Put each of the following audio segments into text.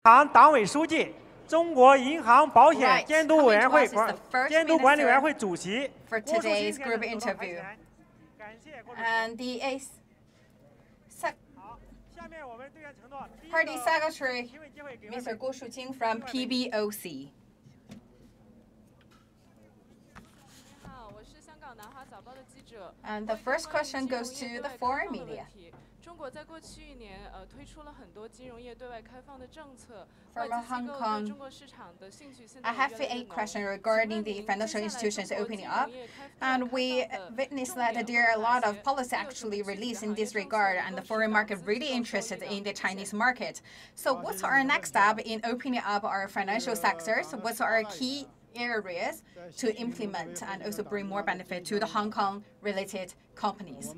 行党委书记、中国银行保险监督委员会监督管理委员会主席。 For today's group interview. And the Party Secretary, Mr. Goodrich from PBOC. And the first question goes to the foreign media. From Hong Kong, I have 8 questions regarding the financial institutions opening up. And we witnessed that there are a lot of policy actually released in this regard, and the foreign market really interested in the Chinese market. So what's our next step in opening up our financial sectors? What's our key areas to implement and also bring more benefit to the Hong Kong-related companies?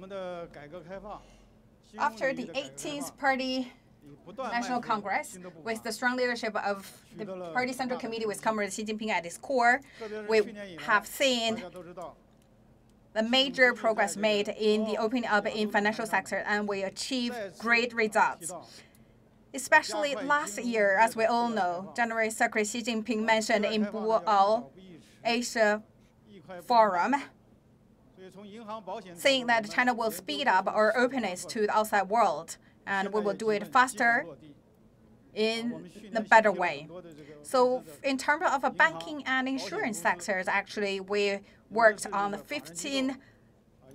After the 18th Party National Congress, with the strong leadership of the Party Central Committee with Comrade Xi Jinping at its core, we have seen the major progress made in the opening up in financial sector, and we achieved great results. Especially last year, as we all know, General Secretary Xi Jinping mentioned in Boao Asia Forum, saying that China will speed up our openness to the outside world, and we will do it faster in a better way. So in terms of a banking and insurance sectors, actually, we worked on 15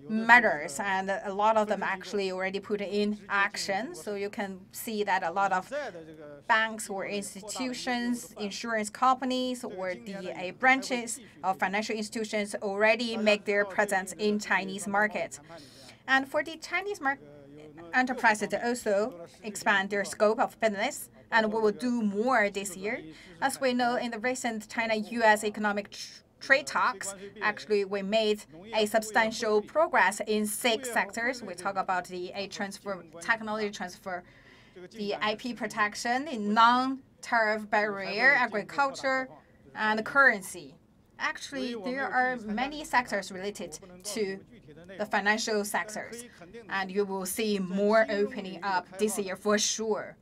matters, and a lot of them actually already put in action. So you can see that a lot of banks or institutions, insurance companies, or the branches of financial institutions already make their presence in Chinese market. And for the Chinese enterprises to also expand their scope of business, and we will do more this year. As we know, in the recent China-U.S. economic trade talks, actually, we made a substantial progress in 6 sectors. We talk about the technology transfer, the IP protection, the non-tariff barrier, agriculture, and currency. Actually, there are many sectors related to the financial sectors, and you will see more opening up this year for sure.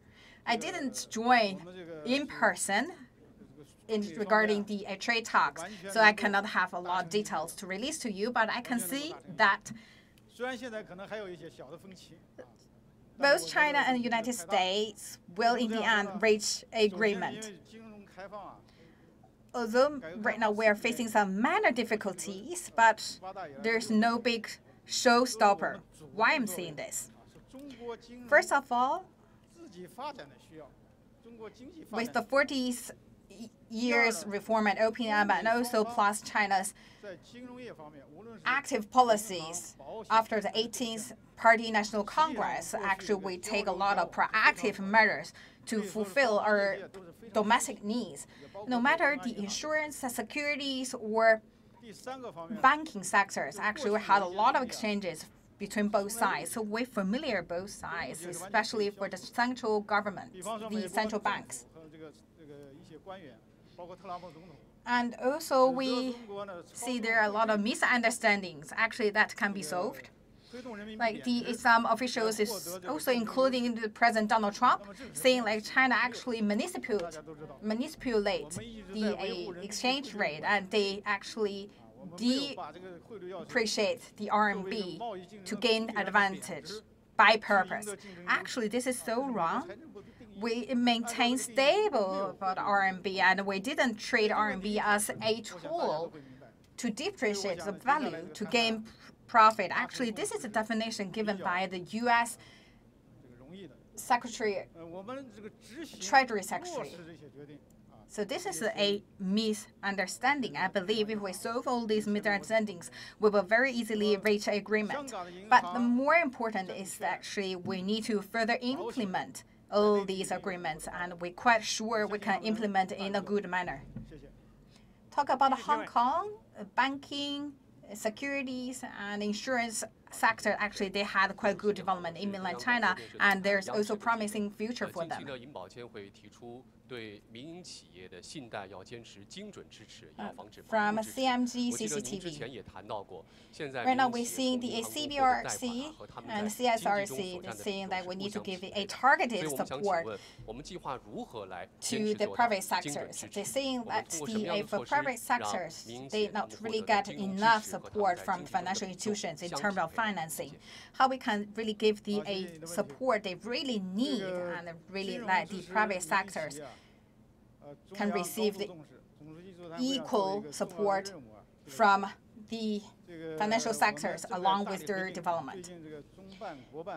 I didn't join in person regarding the trade talks, so I cannot have a lot of details to release to you, but I can see that both China and the United States will in the end reach agreement. Although right now we are facing some minor difficulties, but there's no big showstopper. Why I'm saying this? First of all, with the 40 years reform and opening up, and also plus China's active policies after the 18th Party National Congress, actually we take a lot of proactive measures to fulfill our domestic needs. No matter the insurance, securities, or banking sectors, actually we had a lot of exchanges between both sides. So we're familiar both sides, especially for the central government, the central banks. And also we see there are a lot of misunderstandings. Actually, that can be solved. Like some officials is also including the President Donald Trump, saying like China actually manipulate the exchange rate, and they actually depreciate the RMB to gain advantage by purpose. Actually, this is so wrong. We maintain stable about RMB, and we didn't treat RMB as a tool to depreciate the value to gain profit. Actually, this is a definition given by the U.S. Treasury Secretary. So this is a misunderstanding. I believe if we solve all these misunderstandings, we will very easily reach agreement. But the more important is that actually we need to further implement all these agreements, and we're quite sure we can implement in a good manner. Talk about Hong Kong, banking, securities, and insurance sector, actually, they had quite good development in mainland China, and there's also promising future for them. From CMG CCTV. Right now, we're seeing the CBRC and CSRC. They're saying that we need to give a targeted support to the private sectors. They're saying that for private sectors, they not really get enough support from financial institutions in terms of financing. How we can really give a support they really need and really let the private sectors can receive the equal support from the financial sectors along with their development.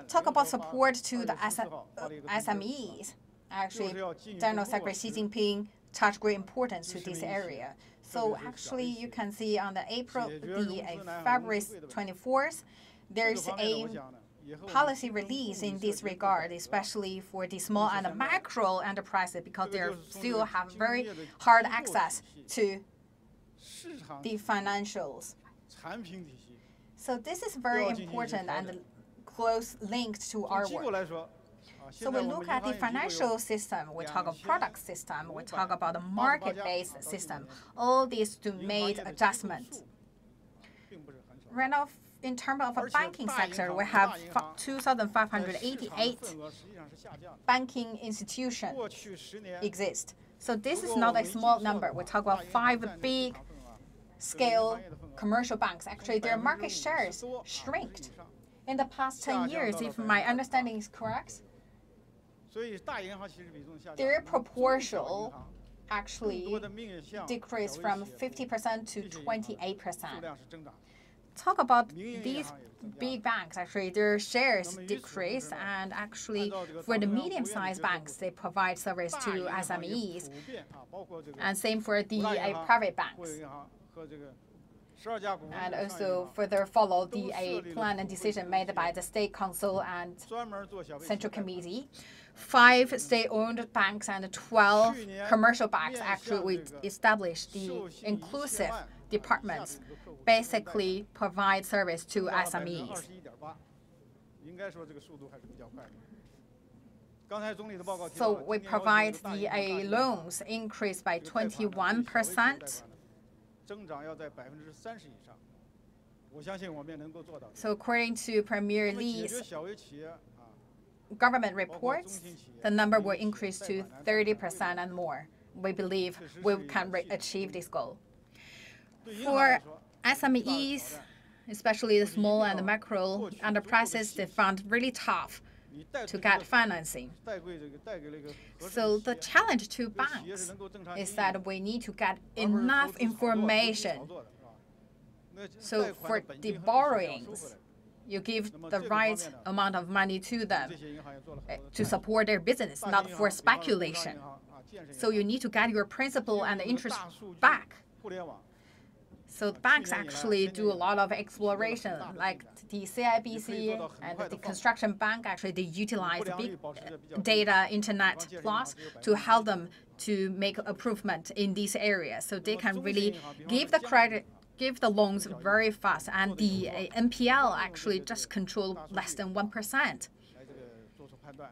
Talk about support to the SMEs. Actually, General Secretary Xi Jinping attached great importance to this area. So actually, you can see on the February 24th, there's a policy release in this regard, especially for the small and the macro enterprises, because they still have very hard access to the financials. So this is very important and close linked to our work. So we look at the financial system, we talk about product system, we talk about the market-based system. All these to make adjustments. Right now, in terms of a banking sector, we have 2,588 banking institutions exist. So this is not a small number. We talk about 5 big-scale commercial banks. Actually, their market shares shrinked in the past 10 years, if my understanding is correct. Their proportion actually decreased from 50% to 28%. Talk about these big banks, actually, their shares decrease, and actually for the medium-sized banks, they provide service to SMEs, and same for the private banks. And also further follow the plan and decision made by the State Council and Central Committee. 5 state-owned banks and 12 commercial banks actually established the inclusive departments, basically provide service to SMEs. So we provide the loans increased by 21%. So according to Premier Li's government reports, the number will increase to 30% and more. We believe we can achieve this goal. For SMEs, especially the small and the macro enterprises, they found really tough to get financing. So the challenge to banks is that we need to get enough information. So for the borrowings, you give the right amount of money to them to support their business, not for speculation. So you need to get your principal and the interest back. So the banks actually do a lot of exploration, like the CIBC and the construction bank. Actually, they utilize big data internet plus to help them to make improvement in these areas. So they can really give the credit, give the loans very fast, and the NPL actually just control less than 1%.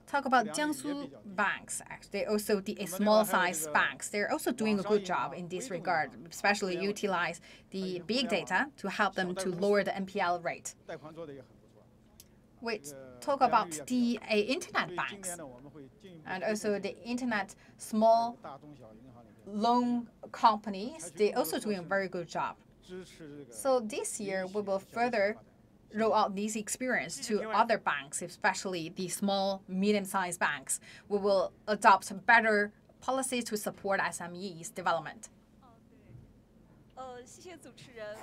Talk about Jiangsu banks. They also the small-sized banks. They're also doing a good job in this regard, especially utilize the big data to help them to lower the NPL rate. We talk about the internet banks and also the internet small loan companies. They're also doing a very good job. So this year we will further roll out this experience to other banks, especially the small, medium-sized banks. We will adopt better policies to support SMEs development. 谢谢主持人。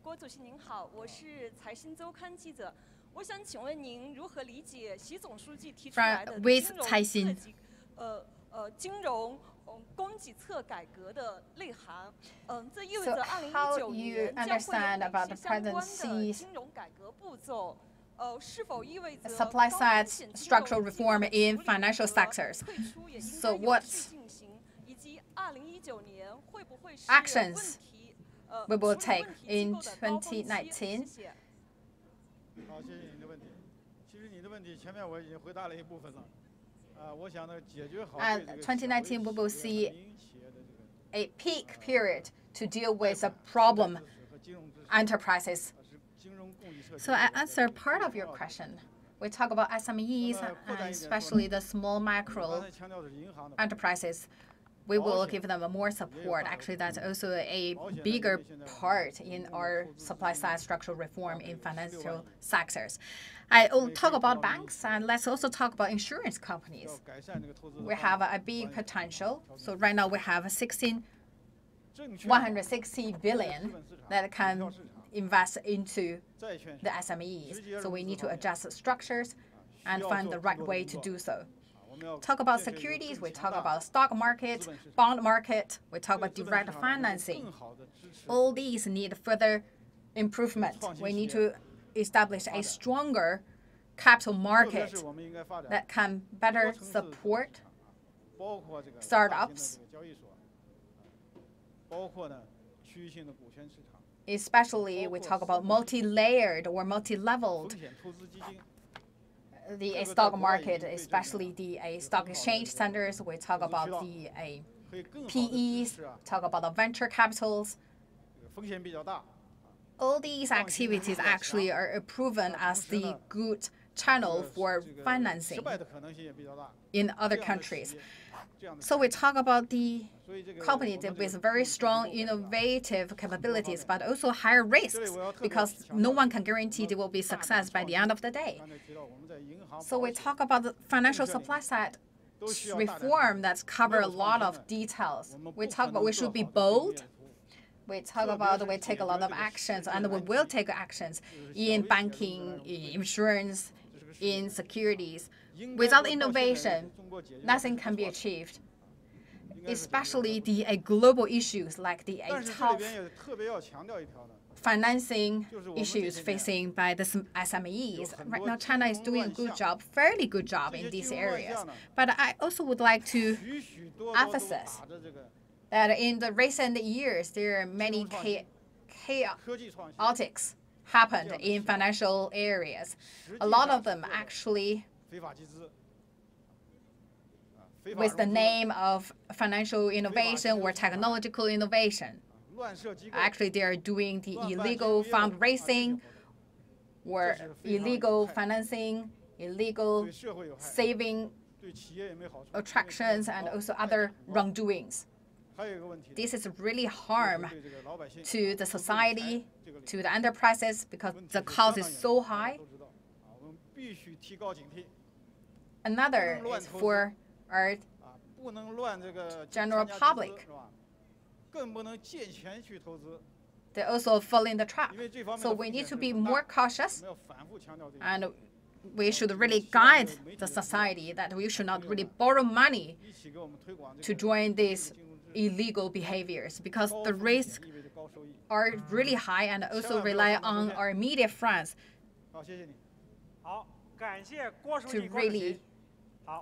郭主席您好，我是财新周刊记者。我想请问您如何理解习总书记提出来的金融供给侧改革的内涵？这意味着2019年将会有哪些相关的金融改革步骤？是否意味着 supply side structural reform in financial sectors? So what actions we will take in 2019? 好，谢谢您的问题。其实你的问题前面我已经回答了一部分了。我想呢，解决好这个 2019 we will see a peak period to deal with the problem enterprises. So I answer part of your question. We talk about SMEs, and especially the small micro enterprises. We will give them more support. Actually, that's also a bigger part in our supply side structural reform in financial sectors. I will talk about banks, and let's also talk about insurance companies. We have a big potential. So right now we have 160 billion that can invest into the SMEs. So we need to adjust structures and find the right way to do so. Talk about securities, we talk about stock market, bond market, we talk about direct financing. All these need further improvement. We need to establish a stronger capital market that can better support startups, especially we talk about multi-layered or multi-leveled the stock market, especially the stock exchange centers. We talk about the PEs, talk about the venture capitals. All these activities actually are proven as the good channel for financing in other countries. So we talk about the companies with very strong innovative capabilities, but also higher risks, because no one can guarantee there will be success by the end of the day. So we talk about the financial supply side reform that's cover a lot of details. We talk about we should be bold. We talk about we take a lot of actions, and we will take actions in banking, in insurance, in securities. Without innovation, nothing can be achieved, especially the global issues like the tough financing issues facing by the SMEs. Right now, China is doing a good job, fairly good job in these areas. But I also would like to emphasize that in the recent years, there are many chaotics happened in financial areas. A lot of them actually with the name of financial innovation or technological innovation. Actually, they are doing the illegal fundraising or illegal financing, illegal saving attractions, and also other wrongdoings. This is really harm to the society, to the enterprises, because the cost is so high. Another is for our general public. They also fall in the trap. So we need to be more cautious, and we should really guide the society that we should not really borrow money to join these illegal behaviors, because the risks are really high, and also rely on our media friends to really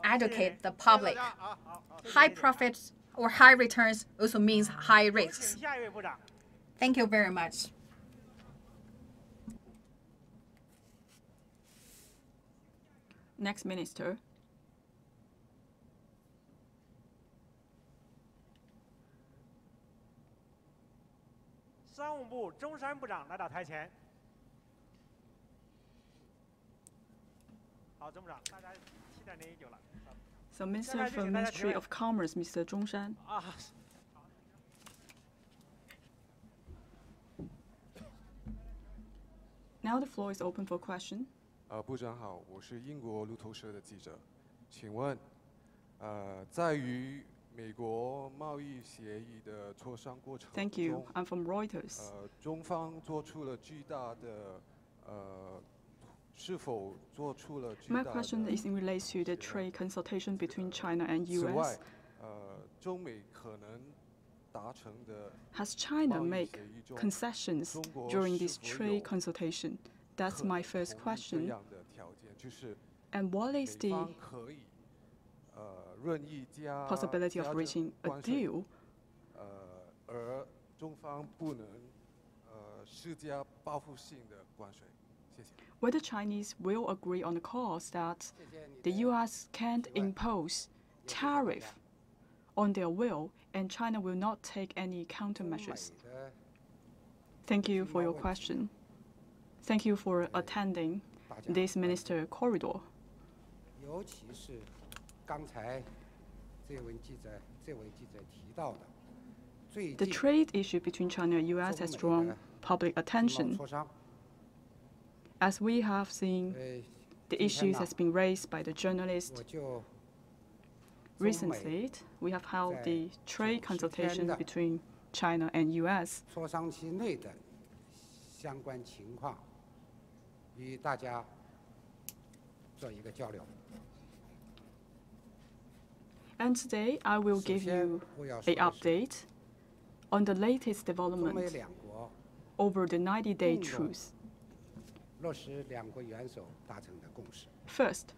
educate the public. High profits or high returns also means high risks. Thank you very much. Next minister. So Minister from Ministry of Commerce, Mr. Zhong Shan. Now the floor is open for question. 部长好，我是英国路透社的记者，请问，在与美国贸易协议的磋商过程中 Thank you. I'm from Reuters. 中方做出了巨大的是否做出了巨大 My 的 question is in relation to the trade consultation between China and 此外 US. 中美可能达成的 Has China 贸易 make 协议中 concessions 中国 during this 是否有 trade consultation? That's my first 可同意这 question. 样的条件，就是 And what is 美 the 方可以任意加 possibility of 加征 reaching a 关税 deal 而中方不能施加报复性的关税。谢谢。Whether Chinese will agree on the cause that the U.S. can't impose tariff on their will and China will not take any countermeasures. Thank you for your question. Thank you for attending this Minister Corridor. The trade issue between China and U.S. has drawn public attention. As we have seen, the issues has been raised by the journalists. Recently, we have held the trade consultation between China and U.S. And today, I will give you an update on the latest development over the 90-day truce. First,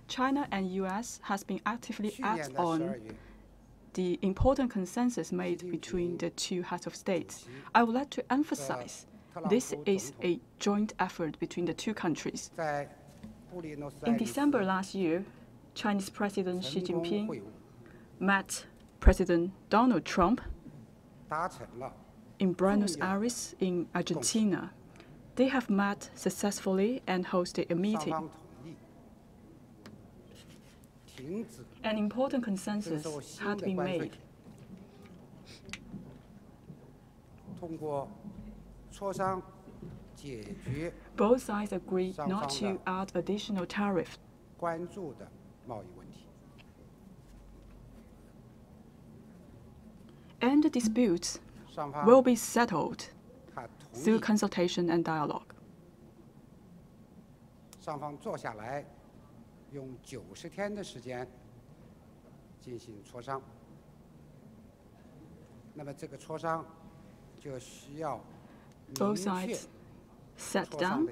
China and U.S. has been actively acting on the important consensus made between the two heads of states. I would like to emphasize this is a joint effort between the two countries. In December last year, Chinese President Xi Jinping met President Donald Trump in Buenos Aires in Argentina. They have met successfully and hosted a meeting. An important consensus had been made. Both sides agreed not to add additional tariffs. And the disputes will be settled through consultation and dialogue. Both sides sat down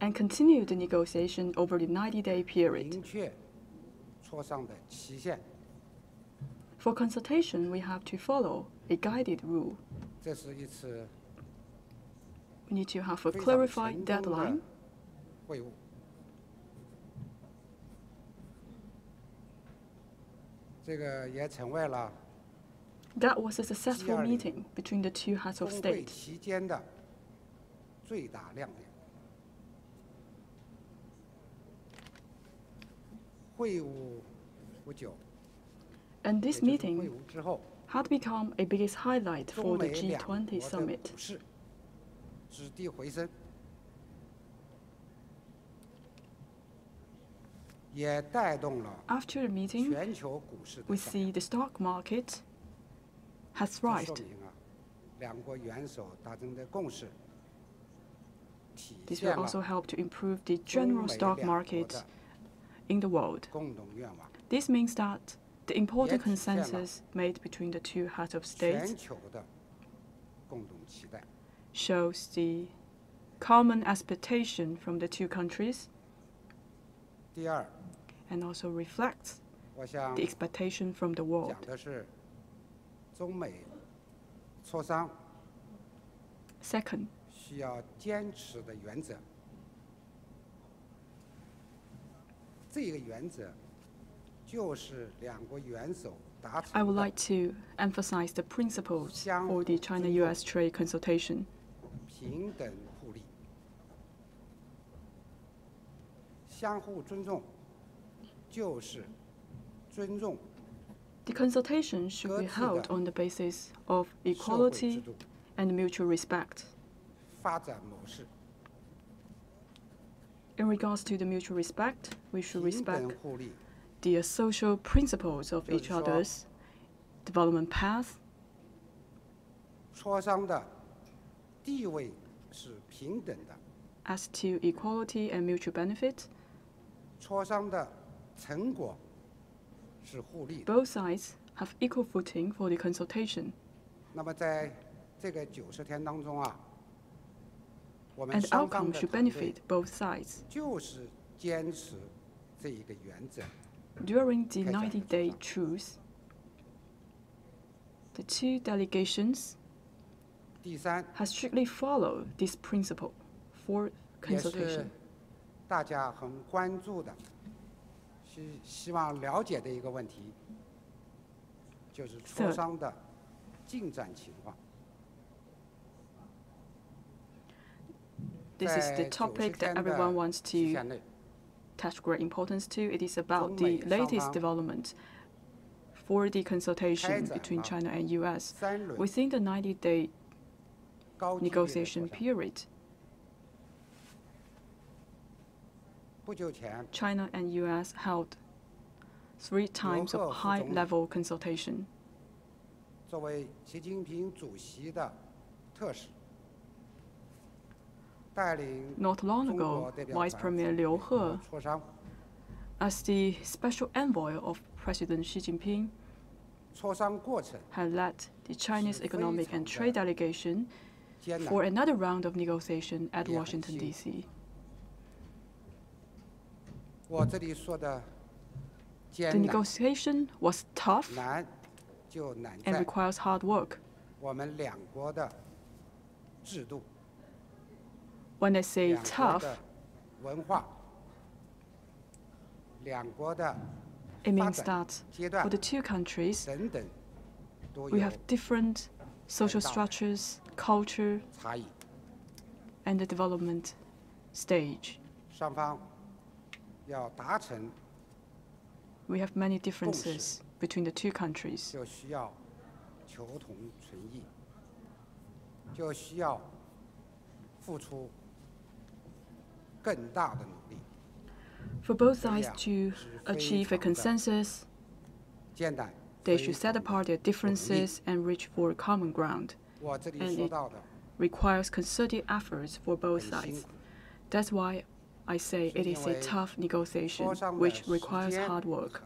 and continued the negotiation over the 90-day period. For consultation, we have to follow a guided rule. We need to have a clarified deadline. That was a successful meeting between the two heads of state. And this meeting had become a biggest highlight for the G20 summit. After the meeting, we see the stock market has thrived. This will also help to improve the general stock market in the world. This means that the important consensus made between the two heads of state shows the common expectation from the two countries and also reflects the expectation from the world. Second, I would like to emphasize the principles for the China-US trade consultation. The consultation should be held on the basis of equality and mutual respect. In regards to the mutual respect, we should respect the social principles of each other's development path. As to equality and mutual benefit, both sides have equal footing for the consultation. And the outcome should benefit both sides. During the 90-day truce, The two delegations have strictly followed this principle for consultation. 大家很关注的，希望了解的一个问题，就是磋商的进展情况。 This is the topic that everyone wants to attach great importance to. It is about the latest development for the consultation between China and US within the 90-day negotiation period. China and US held 3 times of high-level consultation. 作为习近平主席的特使。 Not long ago, Vice Premier Liu He, as the special envoy of President Xi Jinping, had led the Chinese Economic and Trade Delegation for another round of negotiation at Washington, D.C. The negotiation was tough and requires hard work. When I say tough, it means that for the two countries, we have different social structures, culture, and the development stage. We have many differences between the two countries. For both sides to achieve a consensus, they should set apart their differences and reach for common ground. And it requires concerted efforts for both sides. That's why I say it is a tough negotiation, which requires hard work.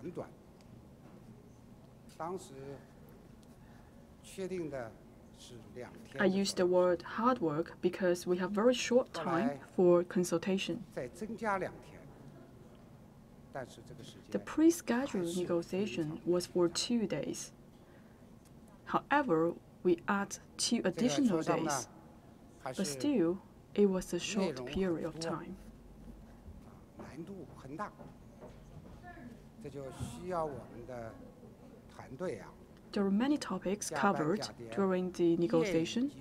I use the word hard work because we have very short time for consultation. The pre-scheduled negotiation was for 2 days. However, we add 2 additional days, but still, it was a short period of time. There were many topics covered during the negotiation.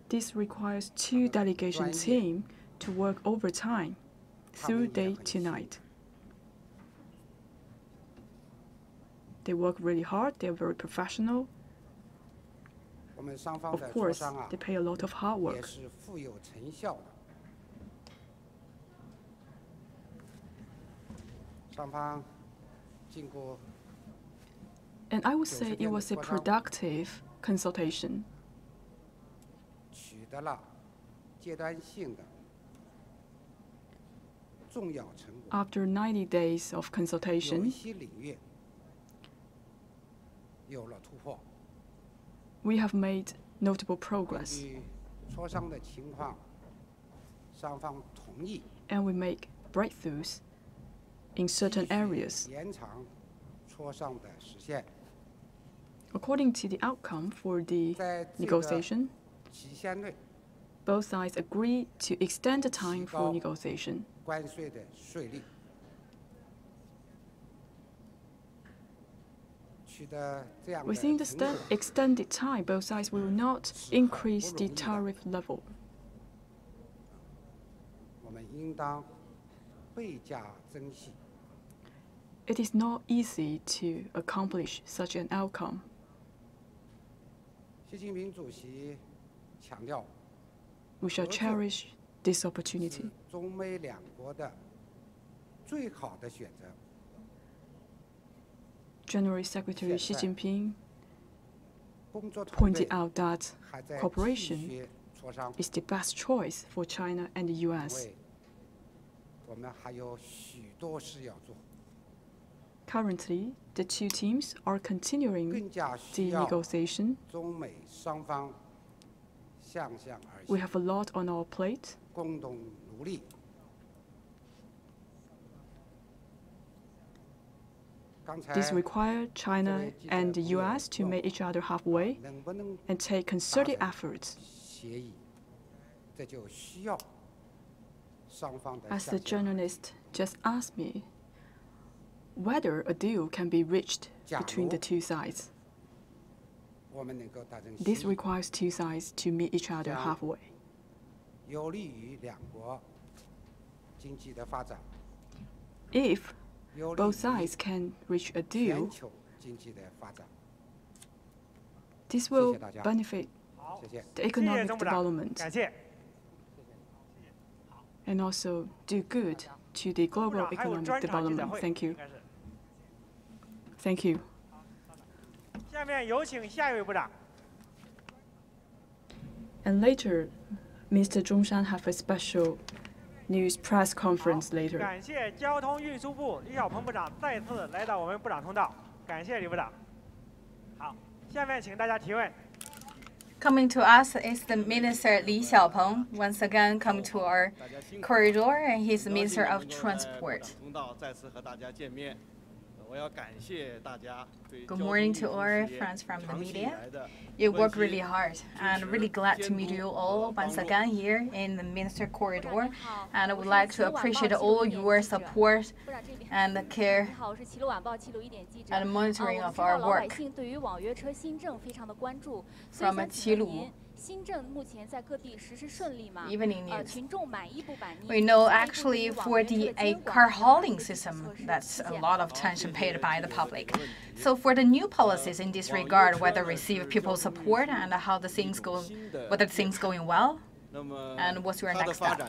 This requires 2 delegation teams to work overtime through day to night. They work really hard, they're very professional. Of course, they pay a lot of hard work. And I would say it was a productive consultation. After 90 days of consultation, we have made notable progress. And we make breakthroughs in certain areas. According to the outcome for the negotiation, both sides agreed to extend the time for negotiation. Within the extended time, both sides will not increase the tariff level. It is not easy to accomplish such an outcome. We shall cherish this opportunity. General Secretary Xi Jinping pointed out that cooperation is the best choice for China and the US. Currently, the 2 teams are continuing the negotiation. We have a lot on our plate. This requires China and the US to meet each other halfway and take concerted efforts. As the journalist just asked me, whether a deal can be reached between the two sides. This requires two sides to meet each other halfway. If both sides can reach a deal, this will benefit the economic development and also do good to the global economic development. Thank you. Thank you. 下面有请下一位部长。 And later, Mr. Zhongshan have a special news press conference later. 感谢交通运输部李小鹏部长再次来到我们部长通道，感谢李部长。好，下面请大家提问。 Coming to us is the Minister Li Xiaopeng, once again come to our corridor, and he's the Minister of Transport. Good morning to our friends from the media. You work really hard, and really glad to meet you all once again here in the Minister Corridor. And I would like to appreciate all your support and the care and monitoring of our work. From Qilu Evening News. We know actually for the car hauling system, that's a lot of attention paid by the public. So for the new policies in this regard, whether receive people's support and how the things go, whether things going well, and what's your next step?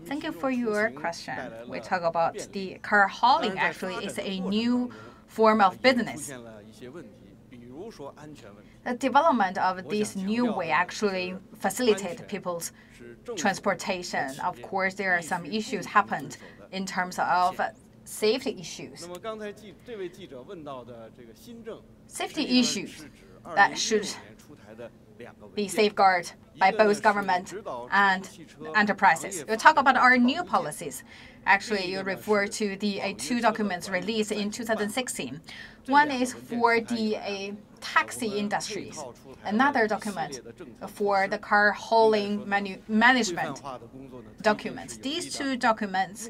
Thank you for your question. We talk about the car hauling actually is a new form of business. The development of this new way actually facilitates people's transportation. Of course, there are some issues happened in terms of safety issues. Safety issues that should be safeguarded by both government and enterprises. We'll talk about our new policies. Actually, you refer to the two documents released in 2016. One is for the taxi industries. Another document for the car hauling management documents. These two documents,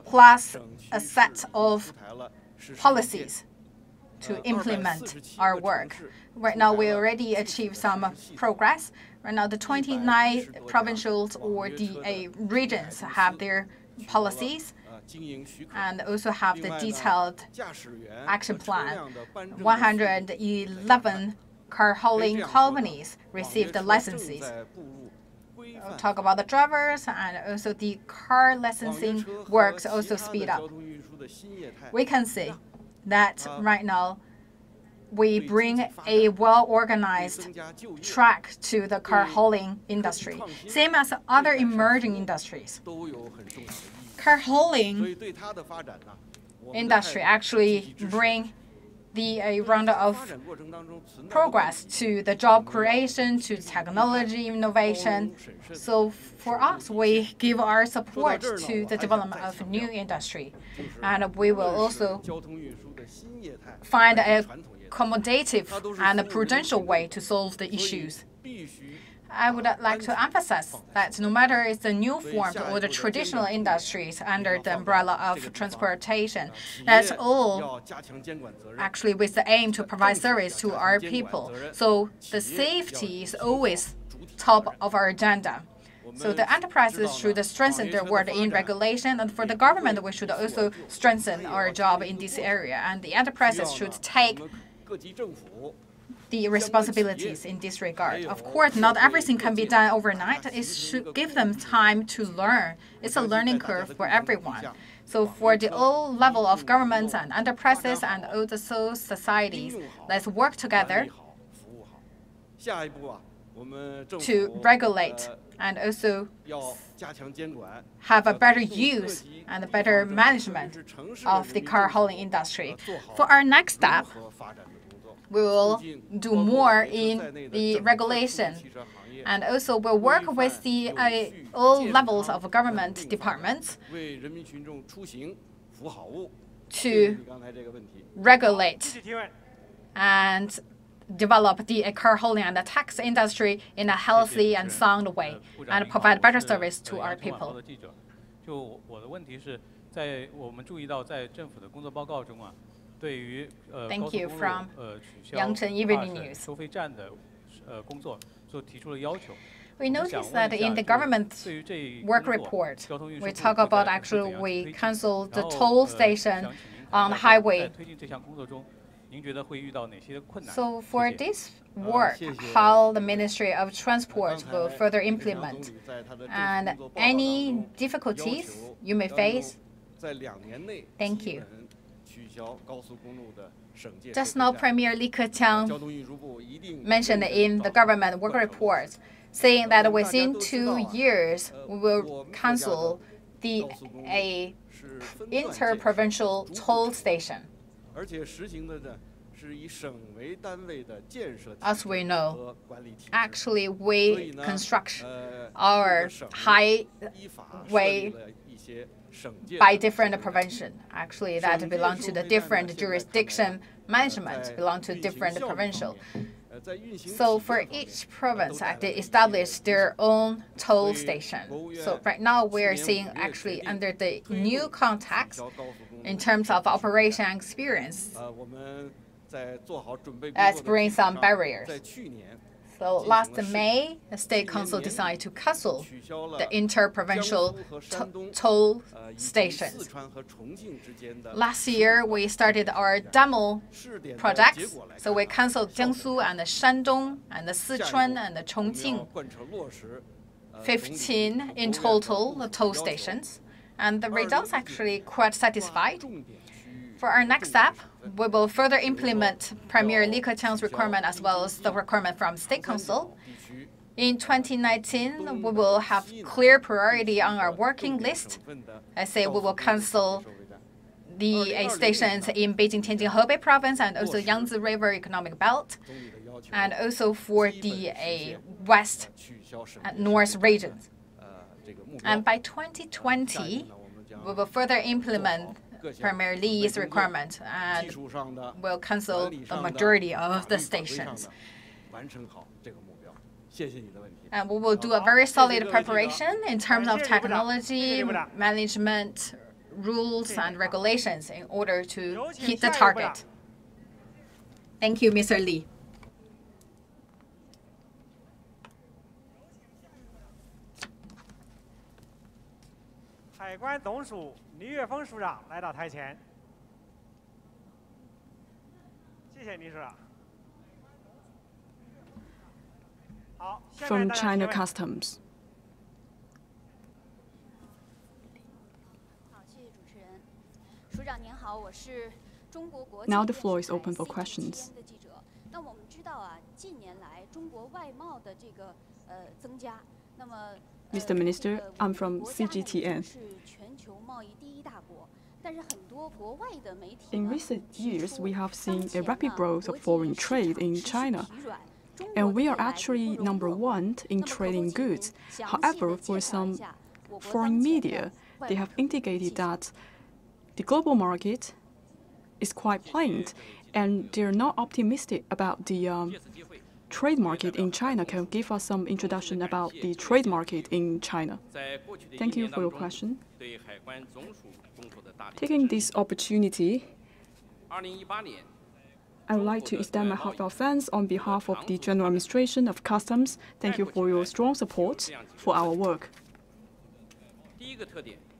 plus a set of policies to implement our work. Right now, we already achieved some progress. Right now, the 29 provincials or the regions have their policies and also have the detailed action plan. 111 car hauling companies received the licenses. We'll talk about the drivers, and also the car licensing works also speed up. We can see that right now we bring a well-organized track to the car hauling industry, same as other emerging industries. Car hauling industry actually bring a round of progress to the job creation, to technology innovation. So for us, we give our support to the development of new industry, and we will also find a accommodative and a prudential way to solve the issues. I would like to emphasize that no matter it's the new form or the traditional industries under the umbrella of transportation, that's all actually with the aim to provide service to our people. So the safety is always top of our agenda. So the enterprises should strengthen their work in regulation, and for the government, we should also strengthen our job in this area. And the enterprises should take the responsibilities in this regard. Of course, not everything can be done overnight. It should give them time to learn. It's a learning curve for everyone. So for the all level of governments and enterprises and all the societies, let's work together to regulate and also have a better use and a better management of the car hauling industry. For our next step, we will do more in the regulation, and also we'll work with the all levels of government departments to regulate and develop the car hauling and the taxi industry in a healthy and sound way and provide better service to our people. 就我的问题是，在我们注意到，在政府的工作报告中啊，对于高速公路取消收费站的工作，就提出了要求。We noticed that in the government work report, we talk about actually we cancel the toll station on the highway. So for this work, how the Ministry of Transport will further implement, and any difficulties you may face, thank you. Just now, Premier Li Keqiang mentioned in the government work report, saying that within 2 years, we will cancel the inter-provincial toll station. As we know, actually we construct our highway by different provincial. Actually, that belongs to the different jurisdiction management, belong to different provincial. So for each province, they establish their own toll station. So right now we are seeing actually under the new context in terms of operation experience, it brings some barriers. So last May, the State Council decided to cancel the inter-provincial toll stations. Last year, we started our demo projects. So we canceled Jiangsu and Shandong and Sichuan and Chongqing, 15 in total, the toll stations. And the results actually quite satisfied. For our next step, we will further implement Premier Li Keqiang's requirement as well as the requirement from State Council. In 2019, we will have clear priority on our working list. I say we will cancel the stations in Beijing, Tianjin, Hebei province and also Yangtze River Economic Belt, and also for the west and north regions. And by 2020, we will further implement Premier Li's requirement and will cancel the majority of the stations. And we will do a very solid preparation in terms of technology, management, rules, and regulations in order to hit the target. Thank you, Mr. Li. 海关总署李岳峰署长来到台前，谢谢李署长。好，下面 From 大家 China 提问。 Customs. 好，谢谢主持人。署长您好，我是中国国际 Now 电 the 视 floor is 台 open for CGTN questions. 的记者。那我们知道啊，近年来中国外贸的这个增加，那么 Mr. Minister, I'm from 国家呢已经 CGTN. 是全球贸易第一大国，但是很多国外的媒体 In 呢 recent 提 years, 出 we have seen 当 a 前 rapid 呢 growth 国 of 际 foreign 市 trade 场 in 持续 China, 疲软，中国 and we 近 are 来 actually 不容 number 弱 one in 那么可否 trading 请您 goods. 详细 However, 地介 for 绍一 some 下我国 foreign 当前 media, 的外 they 贸 have 情 indicated 况？ that the global market is quite plain, and they're not optimistic about the trade market in China. Can you give us some introduction about the trade market in China? Thank you for your question. Taking this opportunity, I would like to extend my heartfelt thanks on behalf of the General Administration of Customs. Thank you for your strong support for our work.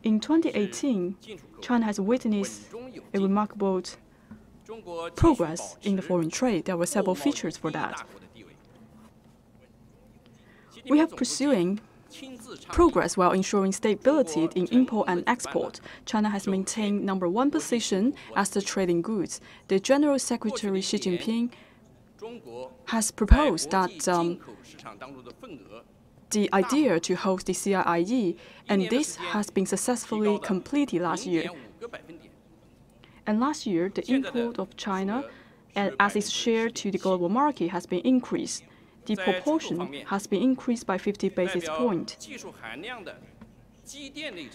In 2018, China has witnessed a remarkable progress in the foreign trade. There were several features for that. We are pursuing progress while ensuring stability in import and export. China has maintained #1 position as the trading goods. The General Secretary Xi Jinping has proposed that the idea to host the CIIE, and this has been successfully completed last year. And last year, the import of China, as its share to the global market, has been increased. The proportion has been increased by 50 basis points.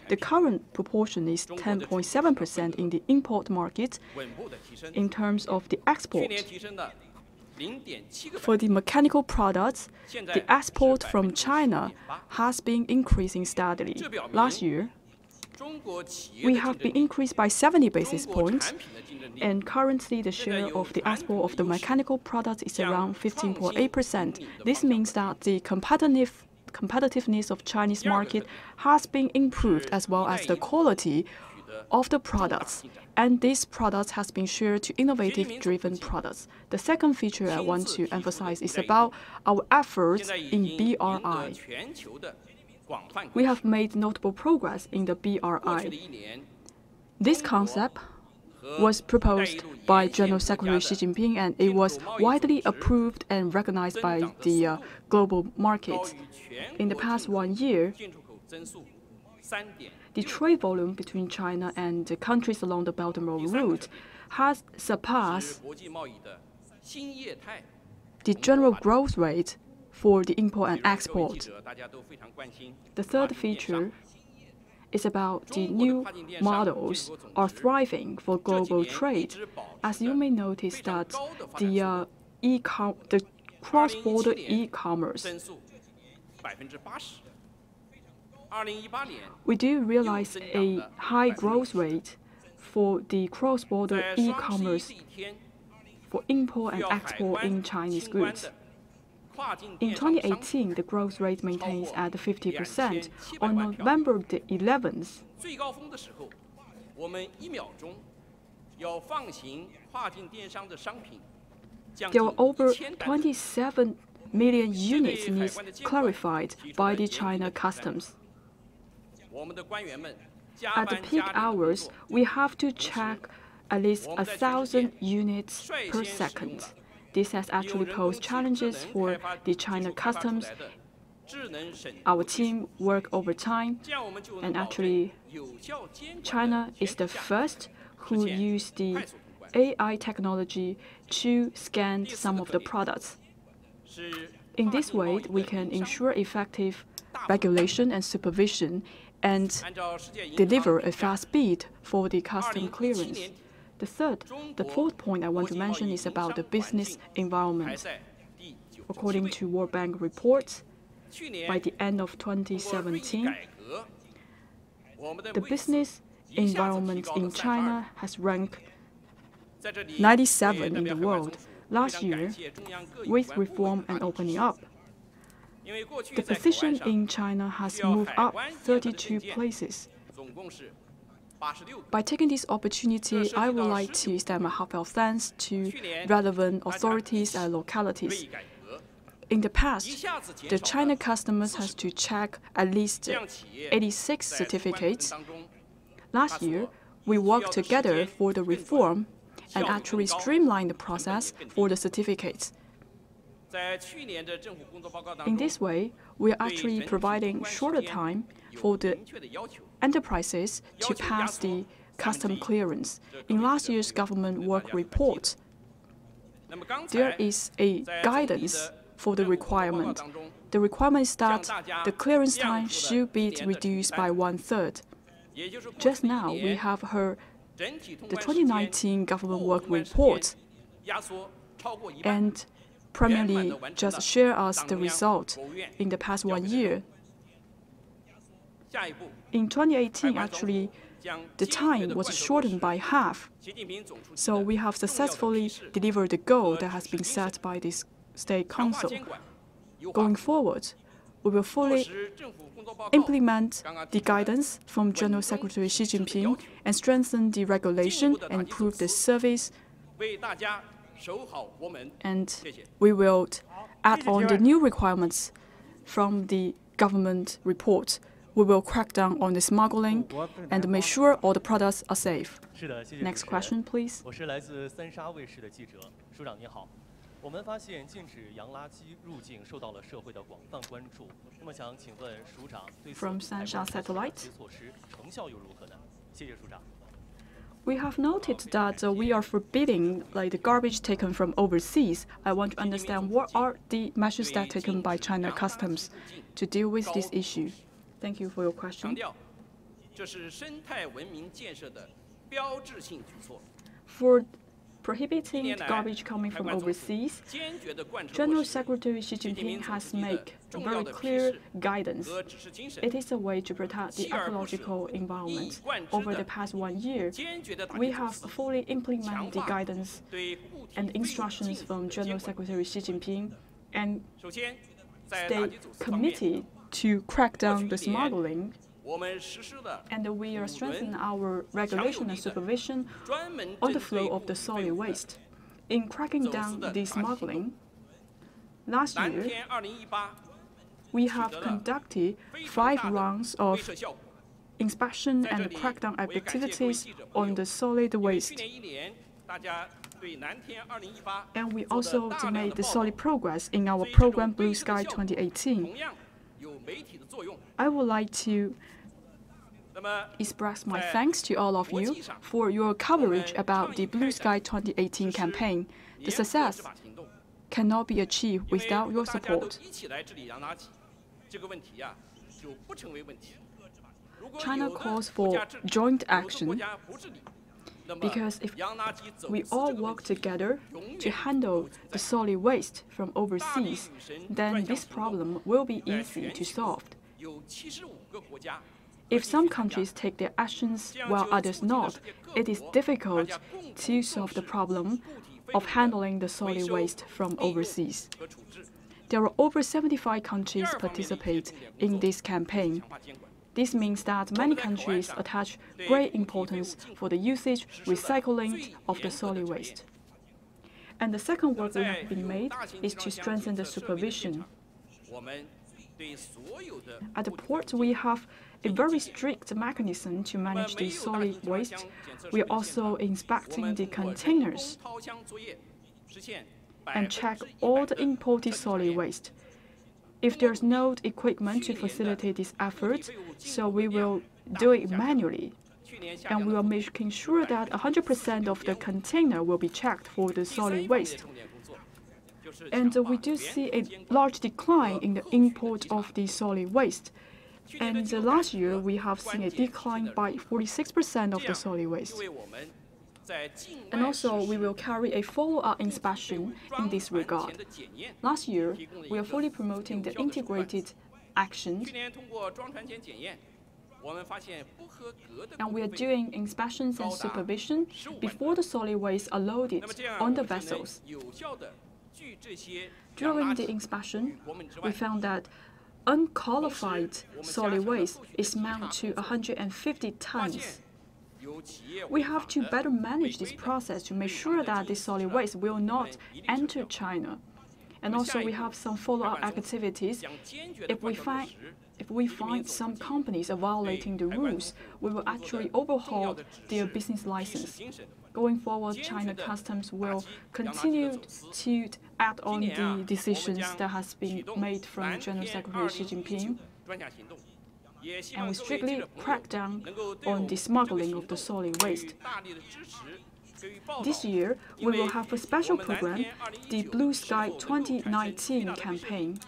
The current proportion is 10.7% in the import market. In terms of the export, for the mechanical products, the export from China has been increasing steadily. Last year, we have been increased by 70 basis points, and currently the share of the export of the mechanical products is around 15.8%. This means that the competitiveness of Chinese market has been improved, as well as the quality of the products, and these products has been shared to innovative-driven products. The second feature I want to emphasize is about our efforts in BRI. We have made notable progress in the BRI. This concept was proposed by General Secretary Xi Jinping, and it was widely approved and recognized by the global market. In the past 1 year, the trade volume between China and the countries along the Belt and Road route has surpassed the general growth rate for the import and export. The third feature is about the new models are thriving for global trade. As you may notice that the cross-border e-commerce, we do realize a high growth rate for the cross-border e-commerce for import and export in Chinese goods. In 2018, the growth rate maintains at 50%. On November the 11th, there were over 27 million units needs clarified by the China customs. At the peak hours, we have to check at least 1,000 units per second. This has actually posed challenges for the China customs. Our team worked overtime, and actually, China is the first who used the AI technology to scan some of the products. In this way, we can ensure effective regulation and supervision and deliver a fast speed for the custom clearance. The fourth point I want to mention is about the business environment. According to World Bank reports, by the end of 2017, the business environment in China has ranked 97 in the world. Last year, with reform and opening up, the position in China has moved up 32 places. By taking this opportunity, I would like to extend my heartfelt thanks to relevant authorities and localities. In the past, the China customers has to check at least 86 certificates. Last year, we worked together for the reform and actually streamlined the process for the certificates. In this way, we are actually providing shorter time for the enterprises to pass the custom clearance. In last year's government work report, there is a guidance for the requirement. The requirement is that the clearance time should be reduced by 1/3. Just now, we have heard the 2019 government work report, and Premier Li just shared us the result in the past 1 year. In 2018, actually, the time was shortened by half. So we have successfully delivered the goal that has been set by this State Council. Going forward, we will fully implement the guidance from General Secretary Xi Jinping and strengthen the regulation and improve the service. And we will add on the new requirements from the government report. We will crack down on the smuggling and make sure all the products are safe. Next question, please. From Sansha Satellite. We have noted that we are forbidding the garbage taken from overseas. I want to understand what are the measures that are taken by China Customs to deal with this issue. Thank you for your question. For prohibiting garbage coming from overseas, General Secretary Xi Jinping has made very clear guidance. It is a way to protect the ecological environment. Over the past 1 year, we have fully implemented the guidance and instructions from General Secretary Xi Jinping and stay committed to crack down the smuggling. And we are strengthening our regulation and supervision on the flow of the solid waste. In cracking down the smuggling, last year, we have conducted 5 rounds of inspection and crackdown activities on the solid waste. And we also made solid progress in our program Blue Sky 2018. I would like to express my thanks to all of you for your coverage about the Blue Sky 2018 campaign. The success cannot be achieved without your support. China calls for joint action because if we all work together to handle the solid waste from overseas, then this problem will be easy to solve. If some countries take their actions while others not, it is difficult to solve the problem of handling the solid waste from overseas. There are over 75 countries participate in this campaign. This means that many countries attach great importance for the usage, recycling of the solid waste. And the second work we have been made is to strengthen the supervision. At the port, we have a very strict mechanism to manage the solid waste. We are also inspecting the containers and check all the imported solid waste. If there's no equipment to facilitate this effort, so we will do it manually. And we are making sure that 100% of the container will be checked for the solid waste. And we do see a large decline in the import of the solid waste. And last year, we have seen a decline by 46% of the solid waste. And also, we will carry a follow-up inspection in this regard. Last year, we are fully promoting the integrated action, and we are doing inspections and supervision before the solid waste are loaded on the vessels. During the inspection, we found that unqualified solid waste is amounted to 150 tons. We have to better manage this process to make sure that this solid waste will not enter China. And also, we have some follow-up activities. If we find some companies are violating the rules, we will actually overhaul their business license. Going forward, China Customs will continue to act on the decisions that has been made from General Secretary Xi Jinping. And we strictly crack down on the smuggling of the solid waste. This year, we will have a special program, the Blue Sky 2019 campaign,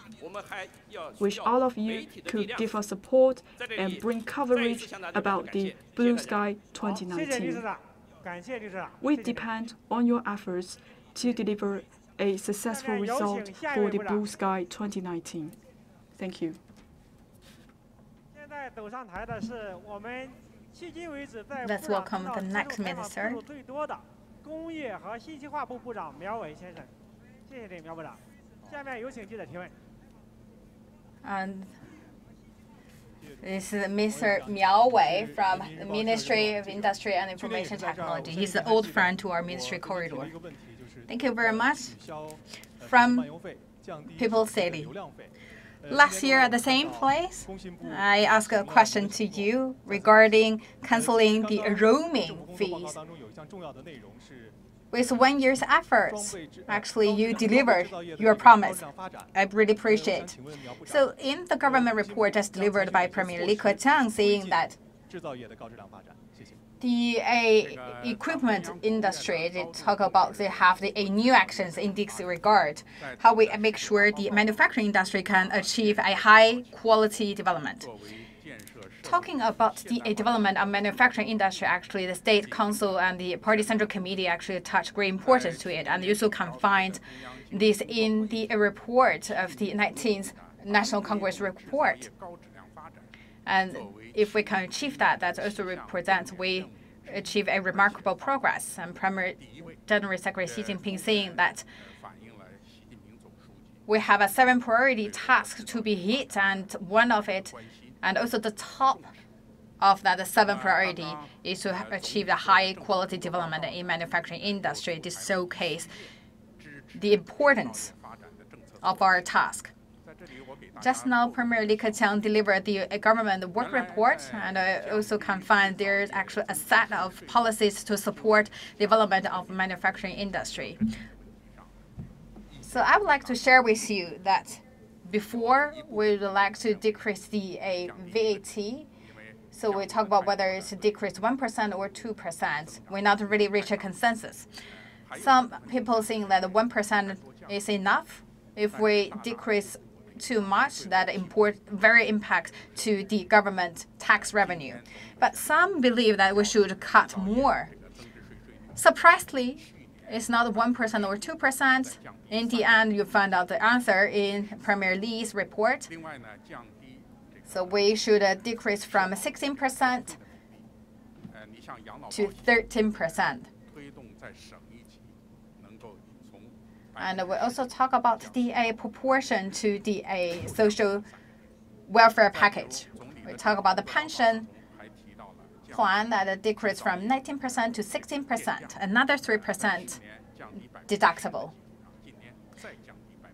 which all of you could give us support and bring coverage about the Blue Sky 2019. We depend on your efforts to deliver a successful result for the Blue Sky 2019. Thank you. Let's welcome the next minister. And this is Mr. Miao Wei from the Ministry of Industry and Information Technology. He's the old friend to our Ministry Corridor. Thank you very much. From People's City. Last year at the same place, I asked a question to you regarding canceling the roaming fees. With 1 year's efforts, actually, you delivered your promise. I really appreciate. So in the government report just delivered by Premier Li Keqiang saying that the equipment industry, they talk about they have a new actions in this regard, how we make sure the manufacturing industry can achieve a high quality development. talking about the development of manufacturing industry, actually, the State Council and the Party Central Committee actually attach great importance to it. And you also can find this in the report of the 19th National Congress report. And if we can achieve that, that also represents we achieve a remarkable progress. And Primary General Secretary Xi Jinping saying that we have a 7 priority task to be hit, and one of it, and also the top of that, the 7th priority, is to achieve the high quality development in manufacturing industry. This showcases the importance of our task. Just now, Premier Li Keqiang delivered the government work report, and I also can find there's actually a set of policies to support development of manufacturing industry. So I would like to share with you that before we would like to decrease the VAT. So we talk about whether it's decreased 1% or 2%. We not really reach a consensus. Some people think that 1% is enough. If we decrease too much, that very impact to the government tax revenue. But some believe that we should cut more. Surprisingly, it's not 1% or 2%. In the end, you find out the answer in Premier Li's report. So we should decrease from 16% to 13%. And we also talk about the proportion to the social welfare package. We talk about the pension plan that decreased from 19% to 16%, another 3% deductible.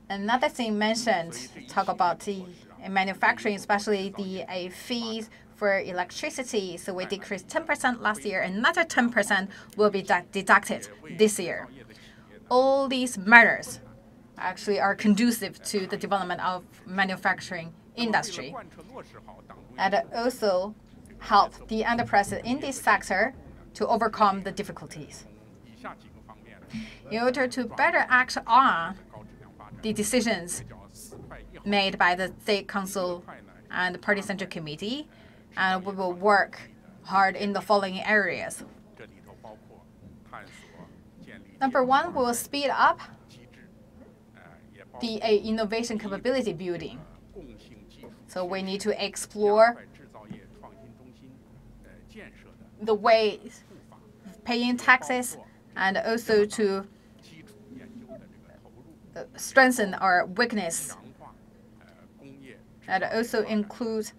Another thing mentioned, talk about the manufacturing, especially the fees for electricity. So we decreased 10% last year, another 10% will be deducted this year. All these measures actually are conducive to the development of manufacturing industry, and also help the enterprises in this sector to overcome the difficulties. In order to better act on the decisions made by the State Council and the Party Central Committee, and we will work hard in the following areas. Number one, we will speed up the innovation capability building. So we need to explore the ways of paying taxes, and also to strengthen our weakness. That also includes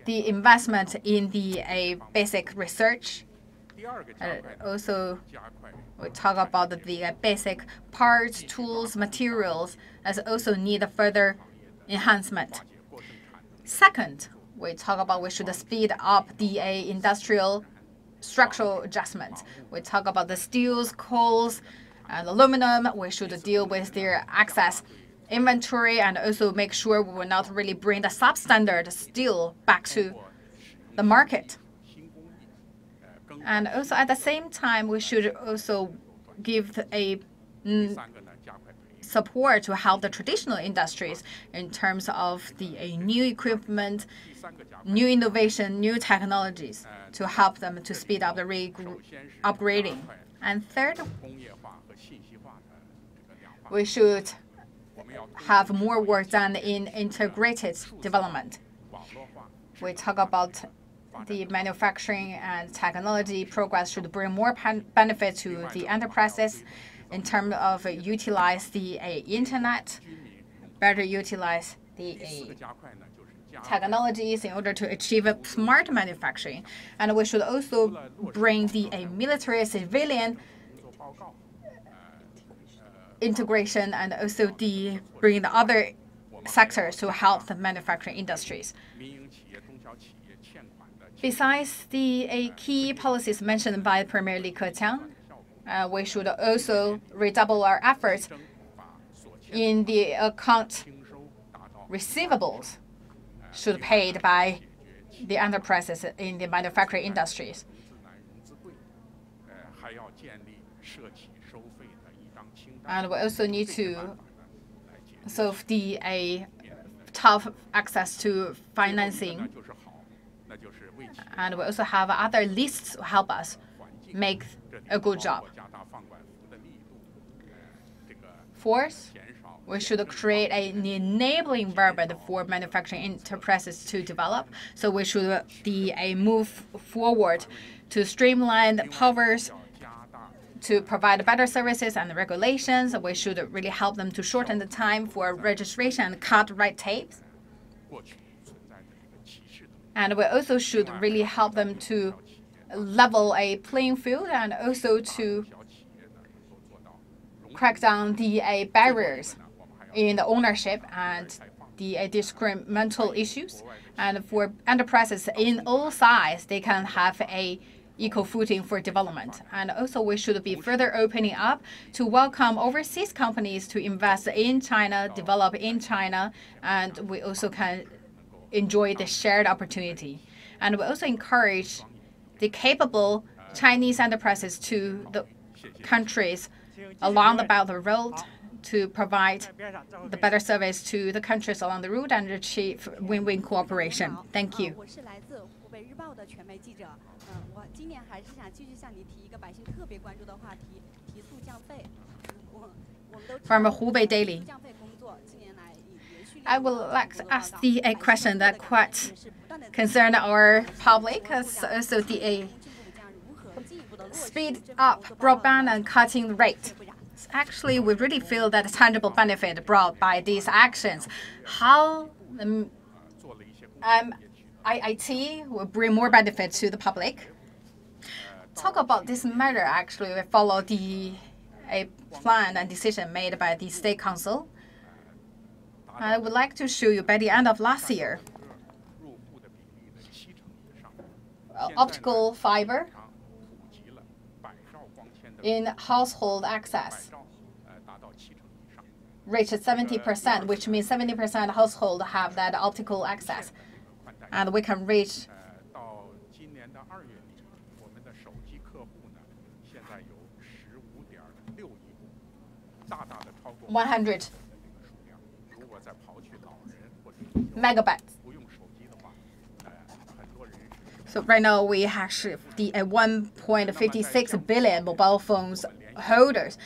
the investment in the basic research. And also, we talk about the basic parts, tools, materials, as also need a further enhancement. Second, we talk about we should speed up the industrial structural adjustment. We talk about the steels, coals, and aluminum. We should deal with their excess inventory, and also make sure we will not really bring the substandard steel back to the market. And also at the same time, we should also give a support to help the traditional industries in terms of the new equipment, new innovation, new technologies to help them to speed up the upgrading. And third, we should have more work done in integrated development. We talk about the manufacturing and technology progress should bring more benefit to the enterprises in terms of utilize the internet, better utilize the technologies in order to achieve a smart manufacturing. And we should also bring the military civilian integration, and also bring the other sectors to help the manufacturing industries. Besides the key policies mentioned by Premier Li Keqiang, we should also redouble our efforts in the account receivables should be paid by the enterprises in the manufacturing industries. And we also need to solve the tough access to financing. And we also have other lists to help us make a good job. Fourth, we should create an enabling environment for manufacturing enterprises to develop. So we should move forward to streamline the powers to provide better services and regulations. We should really help them to shorten the time for registration and cut red tapes. And we also should really help them to level a playing field and also to crack down the barriers in the ownership and the discriminatory issues. And for enterprises in all sizes, they can have a equal footing for development. And also we should be further opening up to welcome overseas companies to invest in China, develop in China, and we also can enjoy the shared opportunity. And we also encourage the capable Chinese enterprises to the countries along the Belt of the Road to provide the better service to the countries along the route and achieve win-win cooperation. Thank you. From Hubei Daily. I would like to ask a question that quite concerns our public, as also the speed up broadband and cutting the rate. Actually, we really feel that a tangible benefit brought by these actions. How IIT will bring more benefit to the public? Talk about this matter. Actually, we follow a plan and decision made by the State Council. I would like to show you by the end of last year, optical fiber in household access reached 70%, which means 70% of households have that optical access. And we can reach 100 megabytes. So right now we have the 1.56 billion mobile phones holders.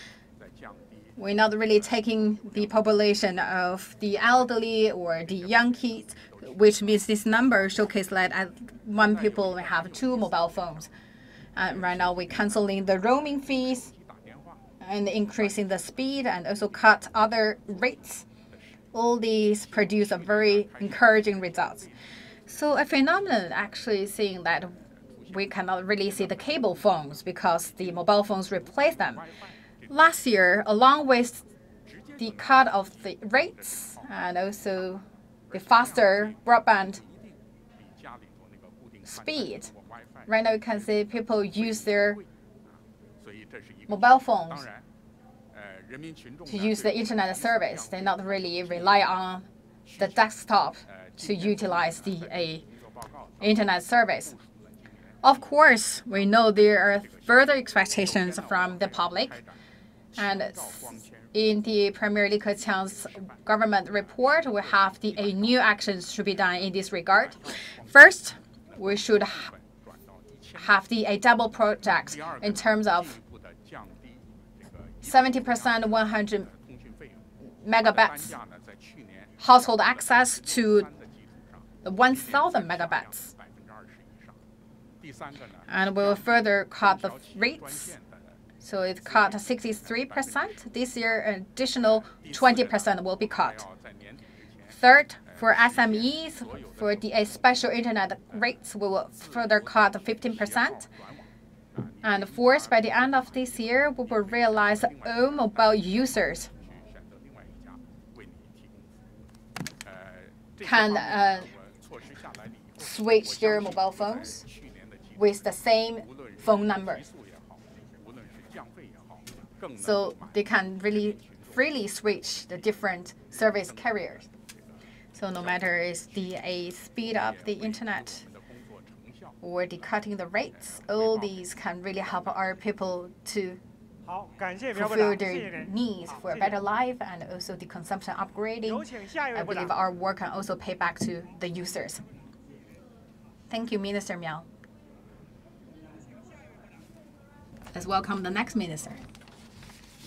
We're not really taking the population of the elderly or the young kids, which means this number showcases that one people may have 2 mobile phones. Right now we're canceling the roaming fees and increasing the speed and also cut other rates. All these produce a very encouraging results. So a phenomenon actually seeing that we cannot really see the cable phones because the mobile phones replace them. Last year, along with the cut of the rates and also the faster broadband speed, right now you can see people use their mobile phones to use the internet service. They not really rely on the desktop to utilize the internet service. Of course, we know there are further expectations from the public, and in the Premier Li Keqiang's government report, we have a new actions to be done in this regard. First, we should have a double project in terms of 70% 100 megabytes household access to 1,000 megabytes. And we will further cut the rates. So it cut 63%. This year, an additional 20% will be cut. Third, for SMEs, for the special internet rates, we will further cut 15%. And fourth, by the end of this year, we will realize all mobile users can switch their mobile phones with the same phone number. So they can really freely switch the different service carriers. So no matter is the speed of the internet or the cutting the rates, all these can really help our people to fulfill their needs for a better life and also the consumption upgrading. I believe our work can also pay back to the users. Thank you, Minister Miao. Let's welcome the next minister.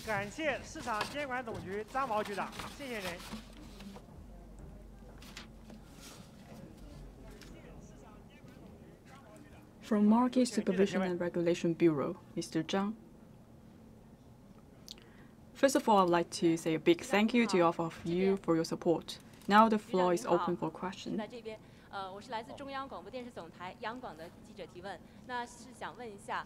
感谢市场监管总局张毛局长，谢谢您。 From Market Supervision and Regulation Bureau, Mr. Zhang. First of all, I would like to say a big thank you to all of you for your support. Now the floor is open for questions. 我是来自中央广播电视总台央广的记者提问。那是想问一下，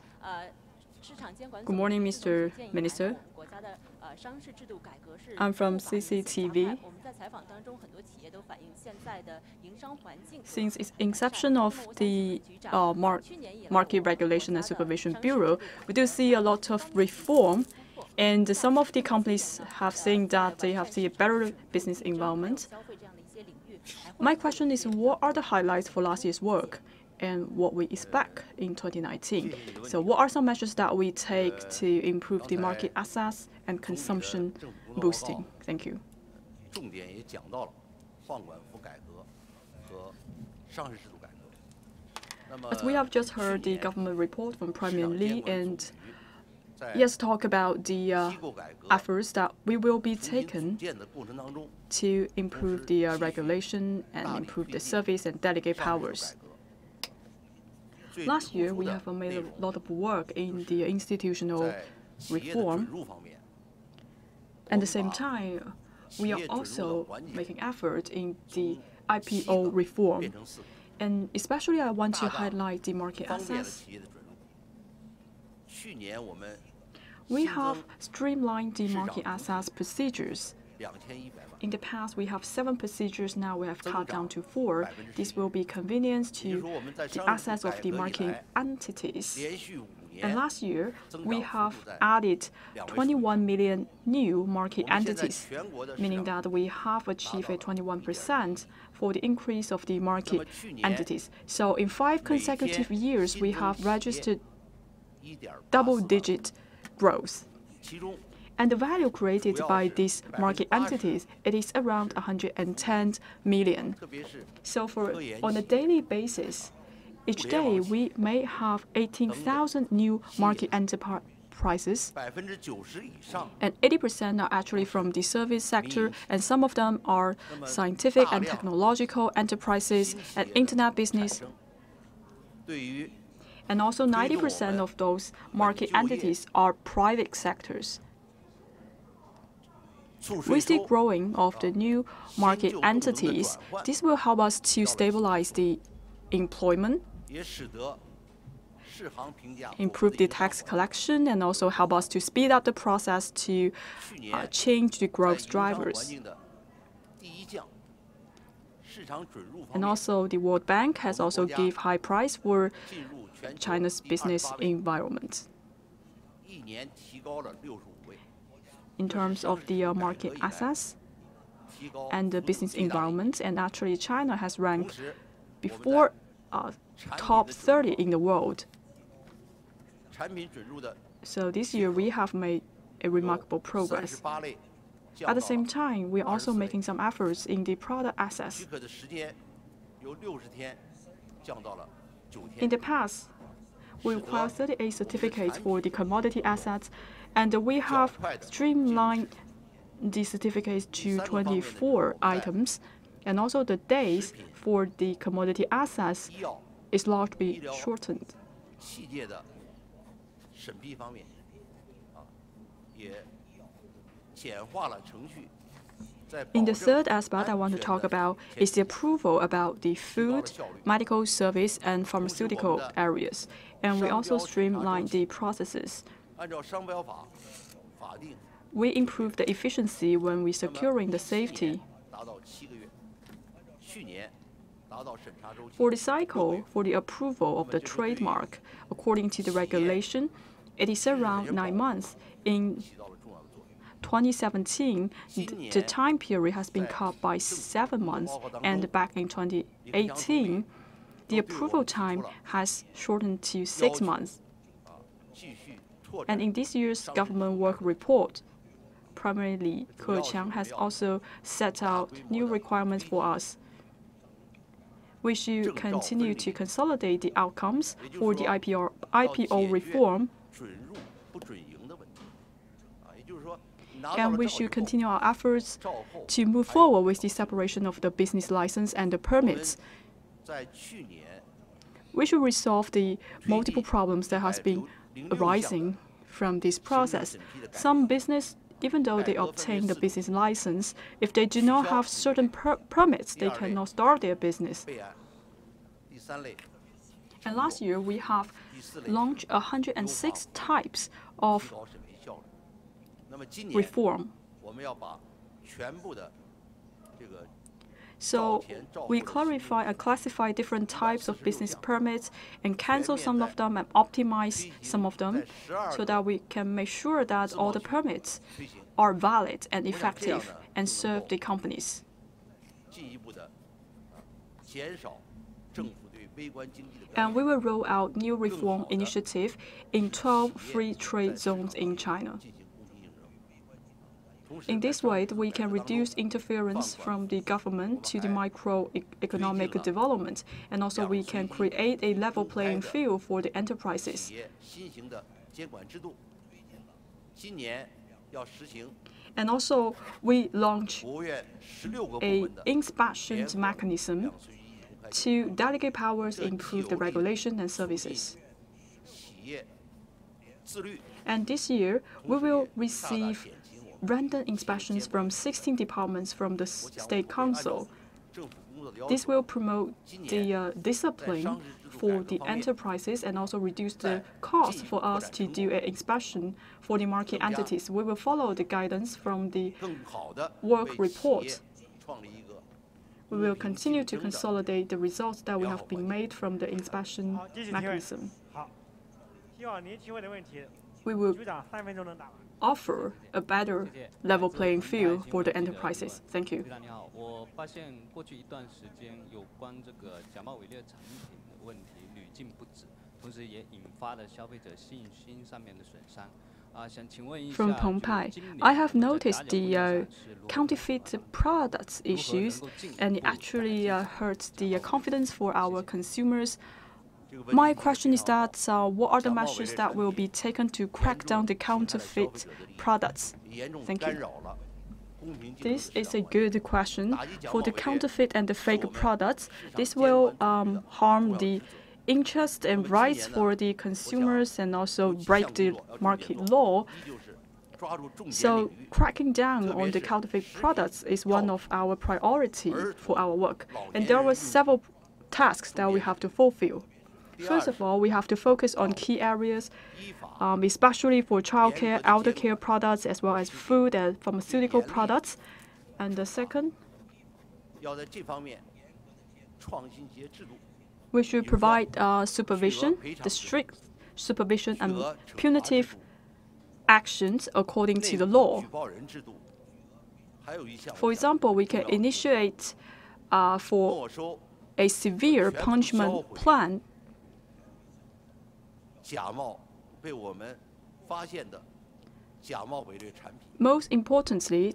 市场监管总局 Good morning, Mr. Minister. 国家的商事制度改革是 I'm from CCTV. 我们在采访当中，很多企业都反映现在的营商环境。Since its inception of the Market Regulation and Supervision Bureau, we do see a lot of reform, and some of the companies have saying that they have seen a better business environment. My question is, what are the highlights for last year's work, and what we expect in 2019? So, what are some measures that we take to improve the market access and consumption boosting? Thank you. 重点也讲到了放管服改革和上市制度改革。 As we have just heard the government report from Premier Li, and yes, talk about the efforts that we will be taken to improve the regulation and improve the service and delegate powers. Last year, we have made a lot of work in the institutional reform. At the same time, we are also making effort in the IPO reform. And especially, I want to highlight the market access. We have streamlined the market access procedures. In the past, we have 7 procedures. Now we have cut down to 4. This will be convenience to the access of the market entities. And last year, we have added 21 million new market entities, meaning that we have achieved a 21% for the increase of the market entities. So in 5 consecutive years, we have registered double-digit growth. And the value created by these market entities, it is around 110 million. So on a daily basis, each day we may have 18,000 new market enterprises, and 80% are actually from the service sector, and some of them are scientific and technological enterprises and internet business. And also 90% of those market entities are private sectors. We see growing of the new market entities. This will help us to stabilize the employment, improve the tax collection, and also help us to speed up the process to change the growth drivers. And also, the World Bank has also given high price for China's business environment. In terms of the market access and the business environment, and actually China has ranked before top 30 in the world. So this year we have made a remarkable progress. At the same time, we are also making some efforts in the product access. In the past, we require 38 certificates for the commodity assets, and we have streamlined the certificates to 24 items, and also the days for the commodity assets is largely shortened. In the third aspect I want to talk about is the approval about the food, medical service, and pharmaceutical areas. And we also streamlined the processes. We improved the efficiency when we securing the safety. For the cycle for the approval of the trademark, according to the regulation, it is around 9 months. In 2017, the time period has been cut by 7 months, and back in 2018, the approval time has shortened to 6 months. And in this year's government work report, primarily, Ke Qiang has also set out new requirements for us. We should continue to consolidate the outcomes for the IPO reform, and we should continue our efforts to move forward with the separation of the business license and the permits. We should resolve the multiple problems that has been arising from this process. Some business, even though they obtain the business license, if they do not have certain permits, they cannot start their business. And last year, we have launched 106 types of reform. So we clarify and classify different types of business permits and cancel some of them and optimize some of them so that we can make sure that all the permits are valid and effective and serve the companies. And we will roll out new reform initiative in 12 free trade zones in China. In this way, we can reduce interference from the government to the microeconomic development, and also we can create a level playing field for the enterprises. And also, we launch an inspection mechanism to delegate powers, improve the regulation and services. And this year, we will receive random inspections from 16 departments from the State Council. This will promote the discipline for the enterprises and also reduce the cost for us to do an inspection for the market entities. We will follow the guidance from the work report. We will continue to consolidate the results that we have been made from the inspection mechanism. We will offer a better level playing field for the enterprises. Thank you. From Pengpai, I have noticed the counterfeit products issues, and it actually hurts the confidence for our consumers. My question is that what are the measures that will be taken to crack down the counterfeit products? Thank you. This is a good question. For the counterfeit and the fake products, this will harm the interest and rights for the consumers and also break the market law. So cracking down on the counterfeit products is one of our priorities for our work. And there were several tasks that we have to fulfill. First of all, we have to focus on key areas, especially for childcare, elder care products, as well as food and pharmaceutical products. And the second, we should provide supervision, the strict supervision and punitive actions according to the law. For example, we can initiate for a severe punishment plan. Most importantly,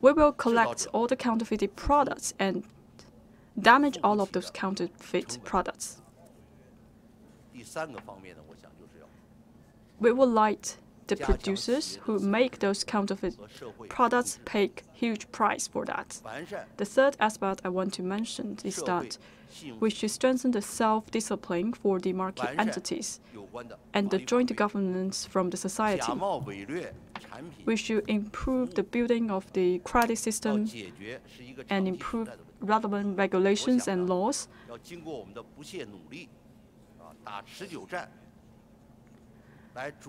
we will collect all the counterfeit products and damage all of those counterfeit products. We would like the producers who make those counterfeit products pay huge price for that. The third aspect I want to mention is that we should strengthen the self-discipline for the market entities and the joint governance from the society. We should improve the building of the credit system and improve relevant regulations and laws.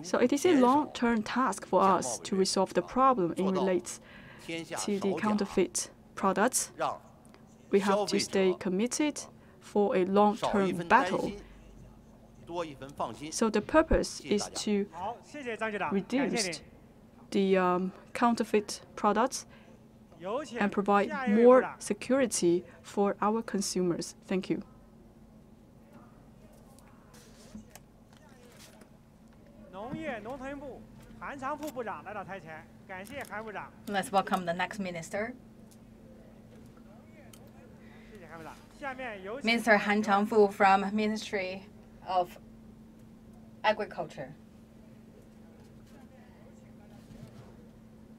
So it is a long-term task for us to resolve the problem in relates to the counterfeit products. We have to stay committed for a long-term battle. So the purpose is to reduce the counterfeit products and provide more security for our consumers. Thank you. 业农村部韩长副部长来到台前，感谢韩部长。 Let's welcome the next minister. 谢谢韩部长。下面有请 Mr. Han Changfu from Ministry of Agriculture.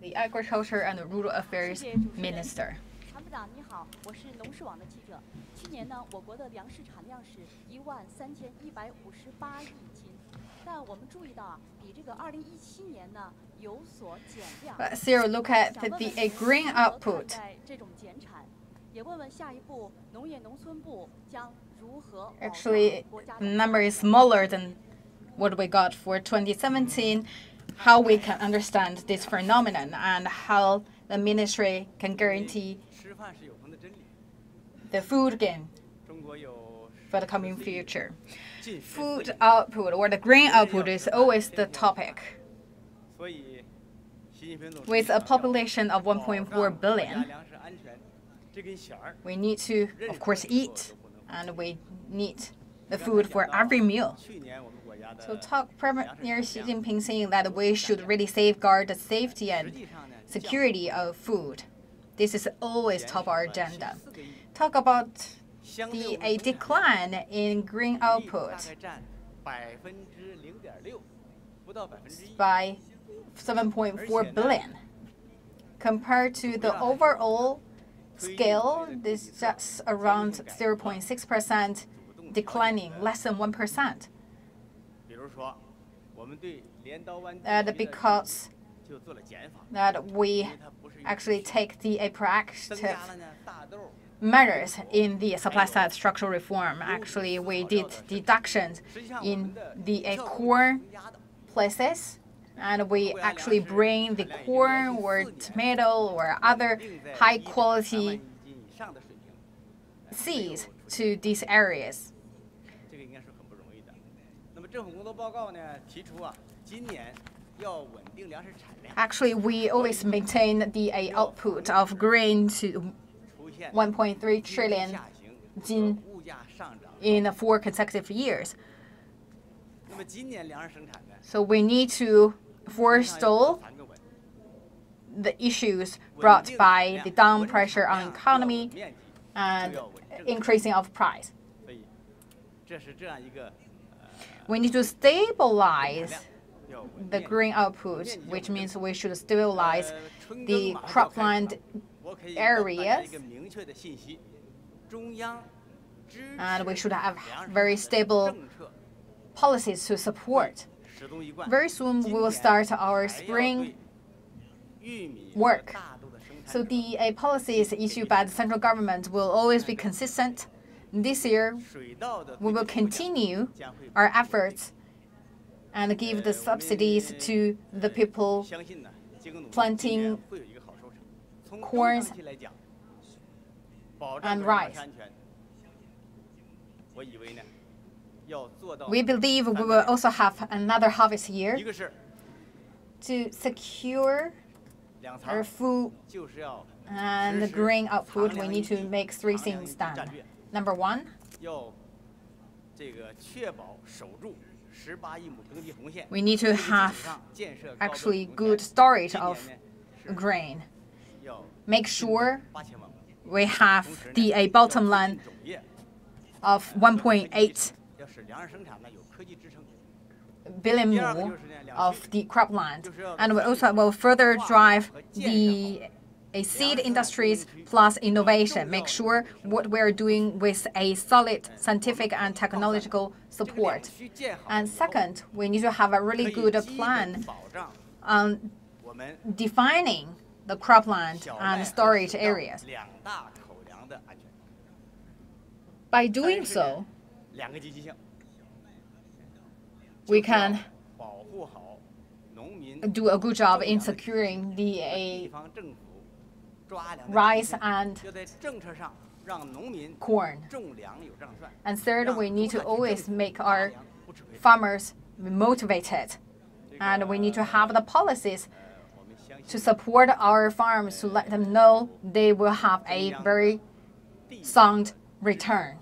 The Agriculture and Rural Affairs Minister. 韩部长你好，我是农事网的记者。去年呢，我国的粮食产量是13158亿斤，但我们注意到啊，比这个2017年呢有所减量。Let's here look at the grain output. 在这种减产，也问问下一步农业农村部将如何 Actually, the number is smaller than what we got for 2017. How we can understand this phenomenon and how the ministry can guarantee the food gain for the coming future. Food output or the grain output is always the topic. With a population of 1.4 billion, we need to, of course, eat, and we need the food for every meal. So Premier Xi Jinping saying that we should really safeguard the safety and security of food. This is always top our agenda. Talk about a decline in grain output by 7.4 billion. Compared to the overall scale, this is just around 0.6%, declining less than 1%. And because that we actually take the proactive measures in the supply side structural reform. Actually, we did deductions in the corn places, and we actually bring the corn or tomato or other high quality seeds to these areas. Actually, we always maintain the output of grain to 1.3 trillion jin in 4 consecutive years. So we need to forestall the issues brought by the down pressure on economy and increasing of price. We need to stabilize the grain output, which means we should stabilize the cropland areas, and we should have very stable policies to support. Very soon we will start our spring work. So the policies issued by the central government will always be consistent. This year, we will continue our efforts and give the subsidies to the people planting corn and rice. We believe we will also have another harvest year. To secure our food and the grain output, we need to make 3 things done. Number 1, we need to have actually good storage of grain. Make sure we have the bottom line of 1.8 billion more of the cropland, and we also will further drive the seed industries plus innovation. Make sure what we're doing with a solid scientific and technological support. And second, we need to have a really good plan on defining the cropland and storage areas. By doing so, we can do a good job in securing the rice and corn. And third, we need to always make our farmers motivated. And we need to have the policies to support our farms to let them know they will have a very sound return.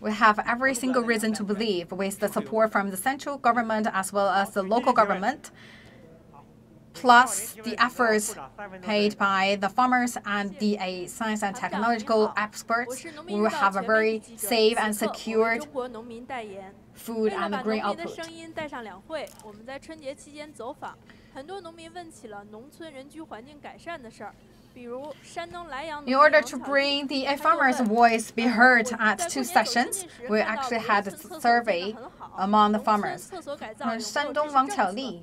We have every single reason to believe, with the support from the central government as well as the local government, plus the efforts paid by the farmers and the science and technological experts, we will have a very safe and secured food and grain output. In order to bring the farmers' voice be heard at 2 sessions, we actually had a survey among the farmers. Shandong Wang Qiaoli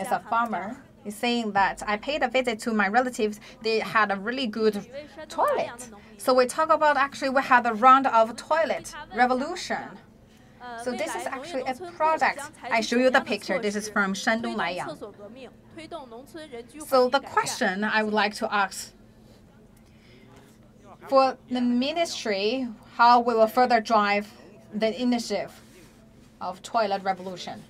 is a farmer. He's saying that I paid a visit to my relatives. They had a really good toilet. So we talk about actually we had a round of toilet revolution. So this is actually a project. I show you the picture. This is from Shandong Laiyang. So the question I would like to ask for the ministry, how we will further drive the initiative of toilet revolution.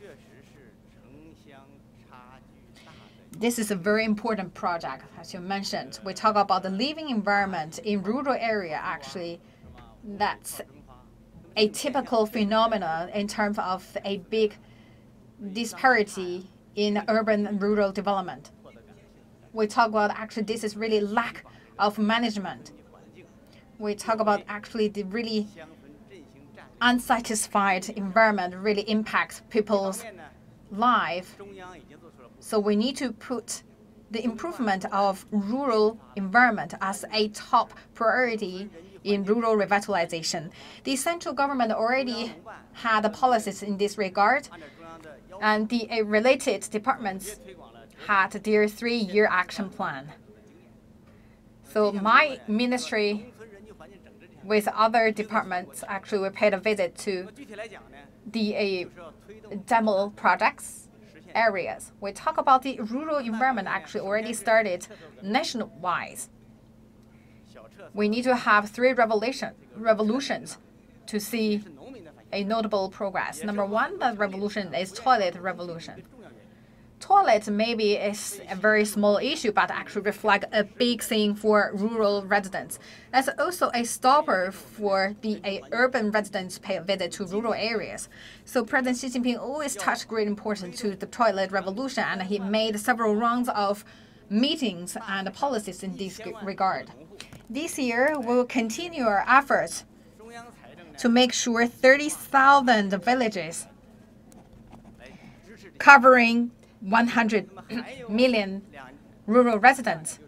This is a very important project, as you mentioned. We talk about the living environment in rural area. Actually, that's a typical phenomenon in terms of a big disparity in urban and rural development. We talk about actually this is really lack of management. We talk about actually the really unsatisfied environment really impacts people's life. So we need to put the improvement of rural environment as a top priority in rural revitalization. The central government already had policies in this regard, and the related departments had their 3-year action plan. So my ministry, with other departments, actually we paid a visit to the demo projects areas. We talk about the rural environment actually already started nationwide. We need to have 3 revolutions to see a notable progress. Number 1, the revolution is toilet revolution. Toilet maybe is a very small issue, but actually reflect a big thing for rural residents. That's also a stopper for the urban residents pay a visit to rural areas. So President Xi Jinping always touched great importance to the toilet revolution, and he made several rounds of meetings and policies in this regard. This year, we will continue our efforts to make sure 30,000 villages covering 100 million rural residents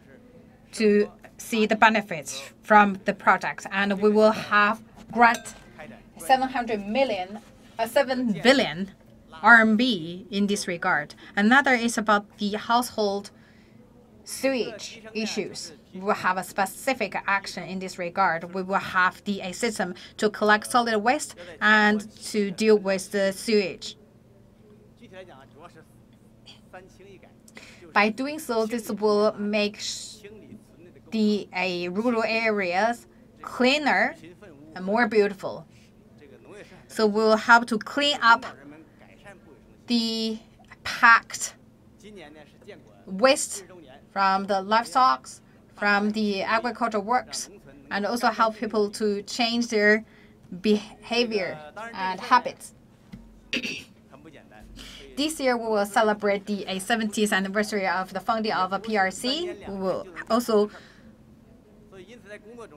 to see the benefits from the project. And we will have grant 7 billion RMB in this regard. Another is about the household sewage issues. We will have a specific action in this regard. We will have a system to collect solid waste and to deal with the sewage. By doing so, this will make the rural areas cleaner and more beautiful. So we will have to clean up the packed waste from the livestock, from the agricultural works, and also help people to change their behavior and habits. This year, we will celebrate the 70th anniversary of the founding of a PRC. We will also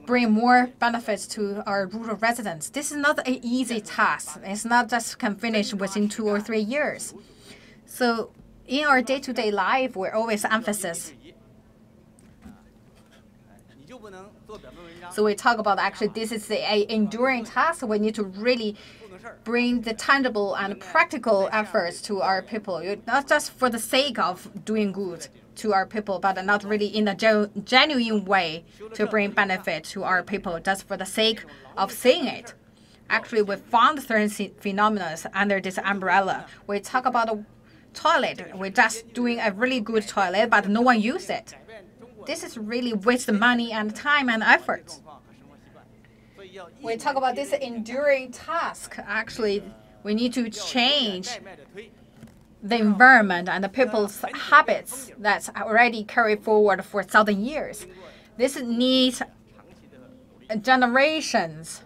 bring more benefits to our rural residents. This is not an easy task. It's not just can finish within 2 or 3 years. So in our day-to-day life, we always emphasize. So we talk about actually this is an enduring task. We need to really bring the tangible and practical efforts to our people, not just for the sake of doing good to our people, but not really in a genuine way to bring benefit to our people, just for the sake of saying it. Actually, we found certain phenomena under this umbrella. We talk about a toilet. We're just doing a really good toilet, but no one uses it. This is really waste money and time and effort. We talk about this enduring task. Actually, we need to change the environment and the people's habits that's already carried forward for 1,000 years. This needs generations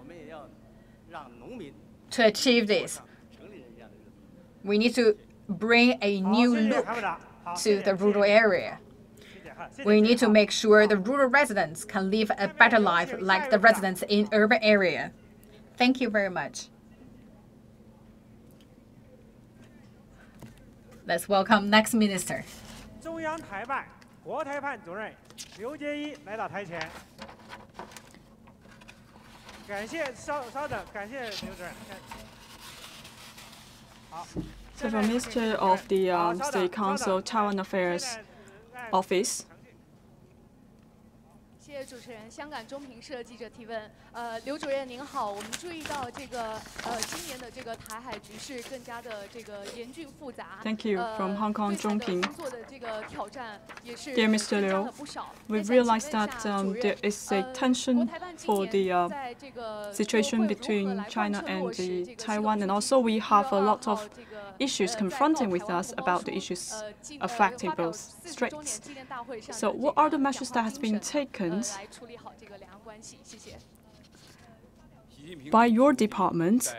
to achieve this. We need to bring a new look to the rural area. We need to make sure the rural residents can live a better life like the residents in urban area. Thank you very much. Let's welcome next minister. 中央台办国台办主任刘杰一来到台前。感谢，稍等，感谢刘主任。好。So the Minister of the State Council Taiwan Affairs Office. 谢谢主持人。香港中评社记者提问：刘主任您好，我们注意到这个今年的这个台海局势更加的这个严峻复杂。Thank you from Hong Kong Zhongping. 工作的这个挑战也是 Dear Mr. 增加 Liu, 了不少。 we realized that there is a tension for the situation between China and Taiwan, and also we have a lot of issues confronting with us about the issues affecting both straits. So what are the measures that has been taken by your department,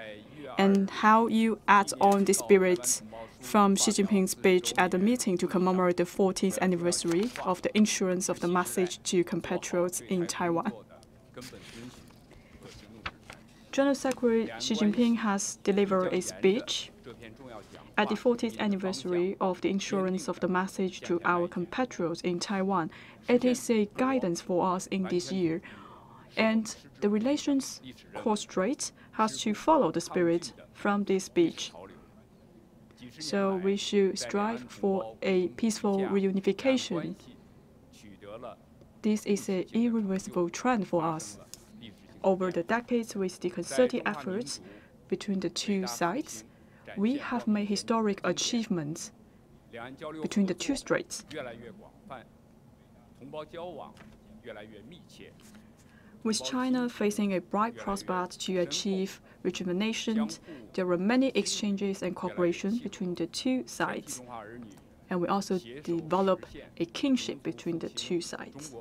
and how you add on the spirit from Xi Jinping's speech at the meeting to commemorate the 40th anniversary of the issuance of the message to compatriots in Taiwan? General Secretary Xi Jinping has delivered a speech at the 40th anniversary of the issuance of the message to our compatriots in Taiwan. It is a guidance for us in this year, and the relations core strait has to follow the spirit from this speech. So we should strive for a peaceful reunification. This is an irreversible trend for us. Over the decades, with the concerted efforts between the two sides, we have made historic achievements between the two straits. With China facing a bright prospect to achieve rejuvenation, there were many exchanges and cooperation between the two sides, and we also developed a kinship between the two sides.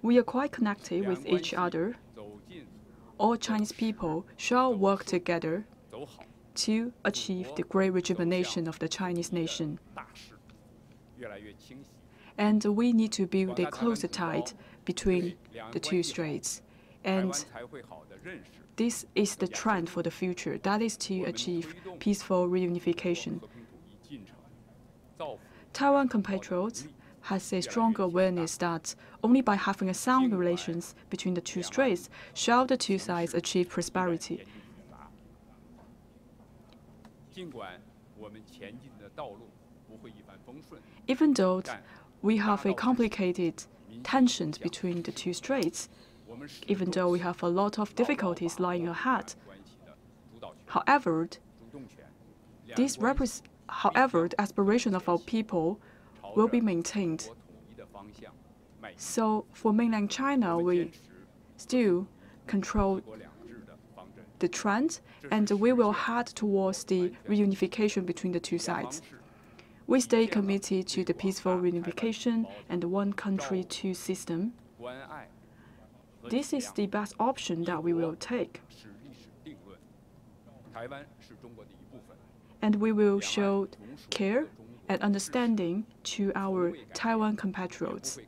We are quite connected with each other. All Chinese people shall work together to achieve the great rejuvenation of the Chinese nation. And we need to build a closer tie between the two straits. And this is the trend for the future. That is to achieve peaceful reunification. Taiwan compatriots has a stronger awareness that only by having a sound relations between the two straits shall the two sides achieve prosperity. Even though we have a complicated tensions between the two straits, even though we have a lot of difficulties lying ahead, however, the aspiration of our people will be maintained. So for mainland China, we still control the trend, and we will head towards the reunification between the two sides. We stay committed to the peaceful reunification and the one country, two system. This is the best option that we will take. And we will show care and understanding to our Taiwan compatriots.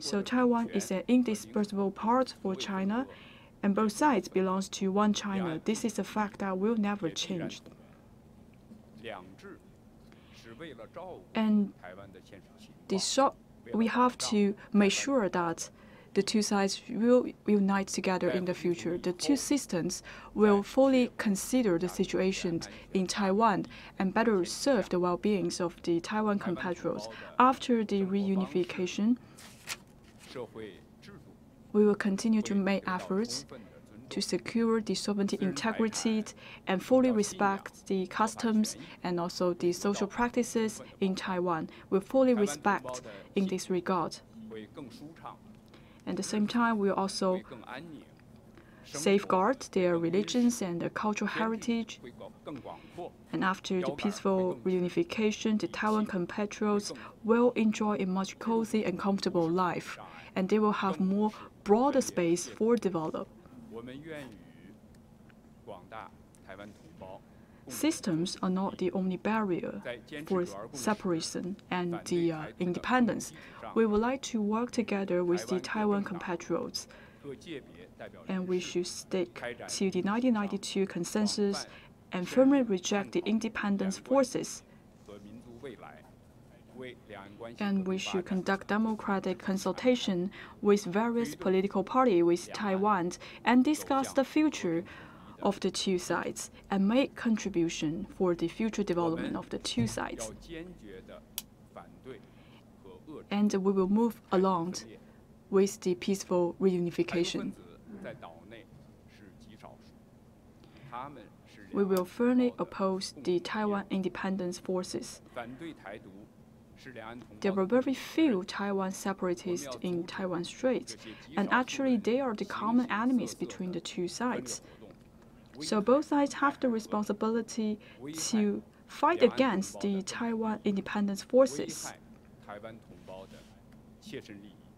So Taiwan is an indispensable part for China, and both sides belong to one China. This is a fact that will never change. And we have to make sure that the two sides will unite together in the future. The two systems will fully consider the situation in Taiwan and better serve the well-being of the Taiwan compatriots. After the reunification, we will continue to make efforts to secure the sovereignty integrity and fully respect the customs and also the social practices in Taiwan. We fully respect in this regard. At the same time, we will also safeguard their religions and their cultural heritage. And after the peaceful reunification, the Taiwan compatriots will enjoy a much cozy and comfortable life, and they will have more broader space for development. Systems are not the only barrier for separation and the independence. We would like to work together with the Taiwan compatriots, and we should stick to the 1992 consensus and firmly reject the independence forces. And we should conduct democratic consultation with various political parties with Taiwan and discuss the future of the two sides and make contribution for the future development of the two sides. And we will move along with the peaceful reunification. We will firmly oppose the Taiwan independence forces. There were very few Taiwan separatists in Taiwan Strait, and actually they are the common enemies between the two sides. So both sides have the responsibility to fight against the Taiwan independence forces.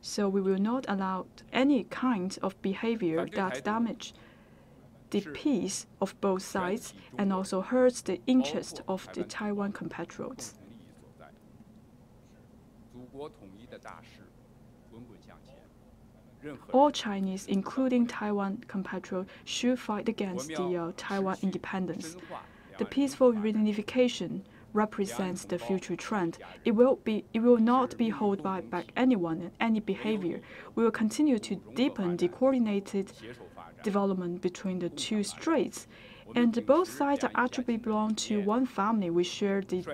So we will not allow any kind of behavior that damage the peace of both sides and also hurts the interest of the Taiwan compatriots. All Chinese, including Taiwan compatriots, should fight against the Taiwan independence. The peaceful reunification represents the future trend. It will not be held back anyone and any behavior. We will continue to deepen the coordinated development between the two straits. And both sides actually belong to one family. We share the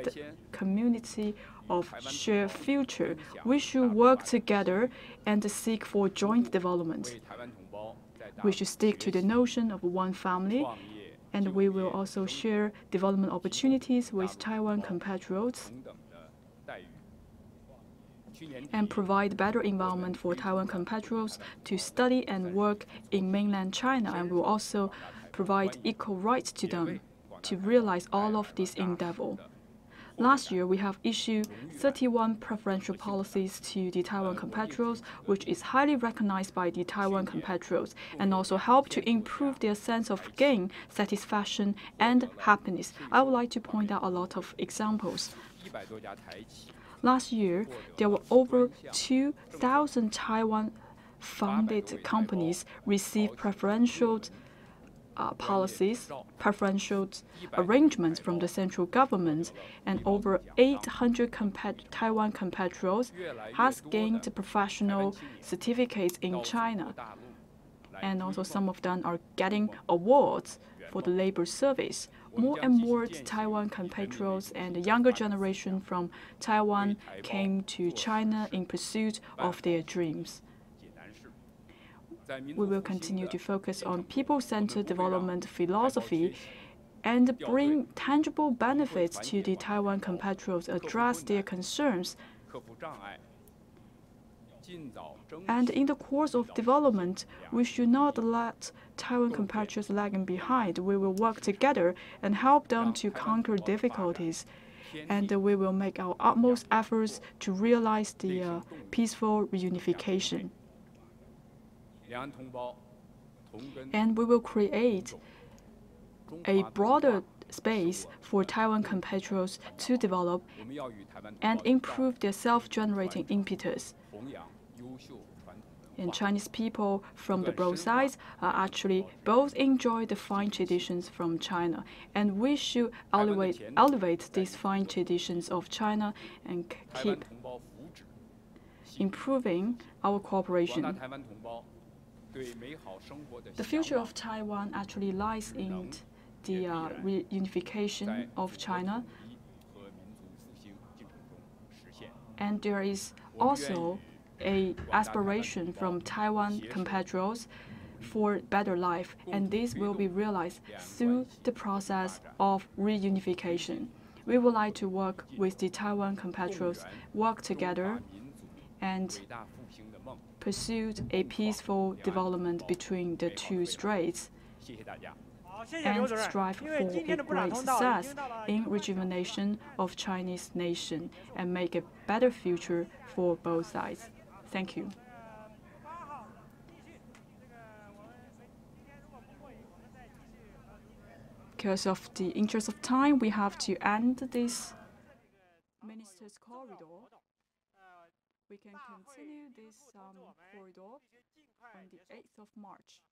community of shared future. We should work together and seek for joint development. We should stick to the notion of one family, and we will also share development opportunities with Taiwan compatriots and provide better environment for Taiwan compatriots to study and work in mainland China, and will also provide equal rights to them to realize all of this endeavor. Last year, we have issued 31 preferential policies to the Taiwan compatriots, which is highly recognized by the Taiwan compatriots and also help to improve their sense of gain, satisfaction, and happiness. I would like to point out a lot of examples. Last year, there were over 2,000 Taiwan-founded companies receive preferential preferential arrangements from the central government, and over 800 Taiwan compatriots has gained professional certificates in China. And also some of them are getting awards for the labor service. More and more Taiwan compatriots and the younger generation from Taiwan came to China in pursuit of their dreams. We will continue to focus on people-centered development philosophy and bring tangible benefits to the Taiwan compatriots, address their concerns. And in the course of development, we should not let Taiwan compatriots lagging behind. We will work together and help them to conquer difficulties. And we will make our utmost efforts to realize the peaceful reunification. And we will create a broader space for Taiwan compatriots to develop and improve their self-generating impetus. And Chinese people from the both sides actually both enjoy the fine traditions from China. And we should elevate these fine traditions of China and keep improving our cooperation. The future of Taiwan actually lies in the reunification of China. And there is also an aspiration from Taiwan compatriots for better life, and this will be realized through the process of reunification. We would like to work with the Taiwan compatriots, work together, and pursue a peaceful development between the two straits, and strive for a great success in rejuvenation of Chinese nation and make a better future for both sides. Thank you. because of the interest of time, we have to end this Ministers Corridor. We can continue this corridor on the 8th of March.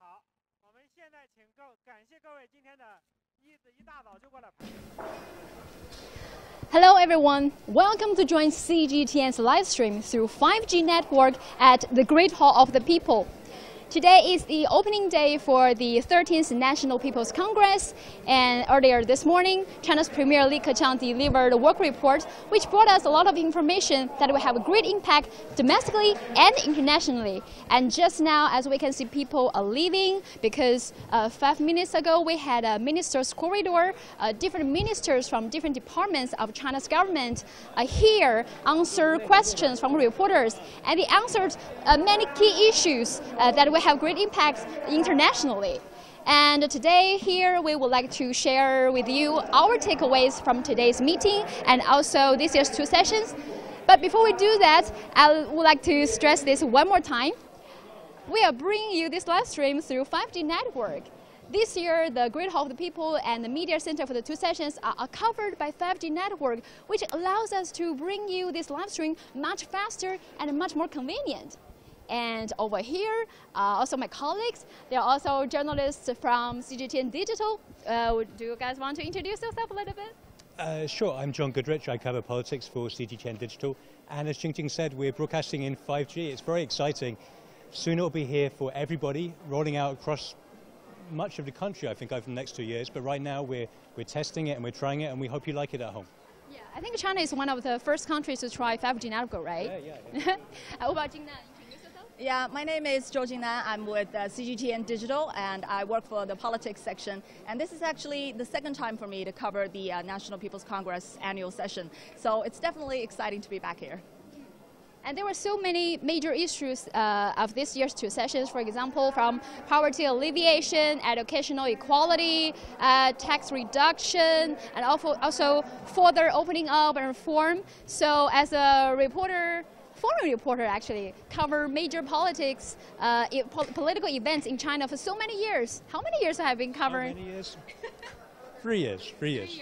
Hello everyone, welcome to join CGTN's live stream through 5G network at the Great Hall of the People. Today is the opening day for the 13th National People's Congress, and earlier this morning, China's Premier Li Keqiang delivered a work report which brought us a lot of information that will have a great impact domestically and internationally. And just now, as we can see, people are leaving because 5 minutes ago we had a Ministers Corridor, different ministers from different departments of China's government here answer questions from reporters, and they answered many key issues that will have great impacts internationally. And today here we would like to share with you our takeaways from today's meeting and also this year's 2 sessions. But before we do that, I would like to stress this one more time. We are bringing you this live stream through 5G network. This year, the Great Hall of the People and the Media Center for the 2 sessions are covered by 5G network, which allows us to bring you this live stream much faster and much more convenient. And over here, also my colleagues, they're also journalists from CGTN Digital. Do you guys want to introduce yourself a little bit? Sure, I'm John Goodrich. I cover politics for CGTN Digital. And as Jingjing said, we're broadcasting in 5G. It's very exciting. Soon it'll be here for everybody, rolling out across much of the country, I think, over the next 2 years. But right now, we're testing it and we're trying it, and we hope you like it at home. Yeah, I think China is one of the first countries to try 5G network, right? Yeah. How about Jingnan? Yeah, my name is Zhou Jingnan. I'm with CGTN Digital, and I work for the politics section. And this is actually the 2nd time for me to cover the National People's Congress annual session. So it's definitely exciting to be back here. And there were so many major issues of this year's 2 sessions, for example, from poverty alleviation, educational equality, tax reduction, and also further opening up and reform. So as a reporter, foreign reporter actually, cover major politics, political events in China for so many years. How many years have you been covering? How many years? 3 years. 3 years.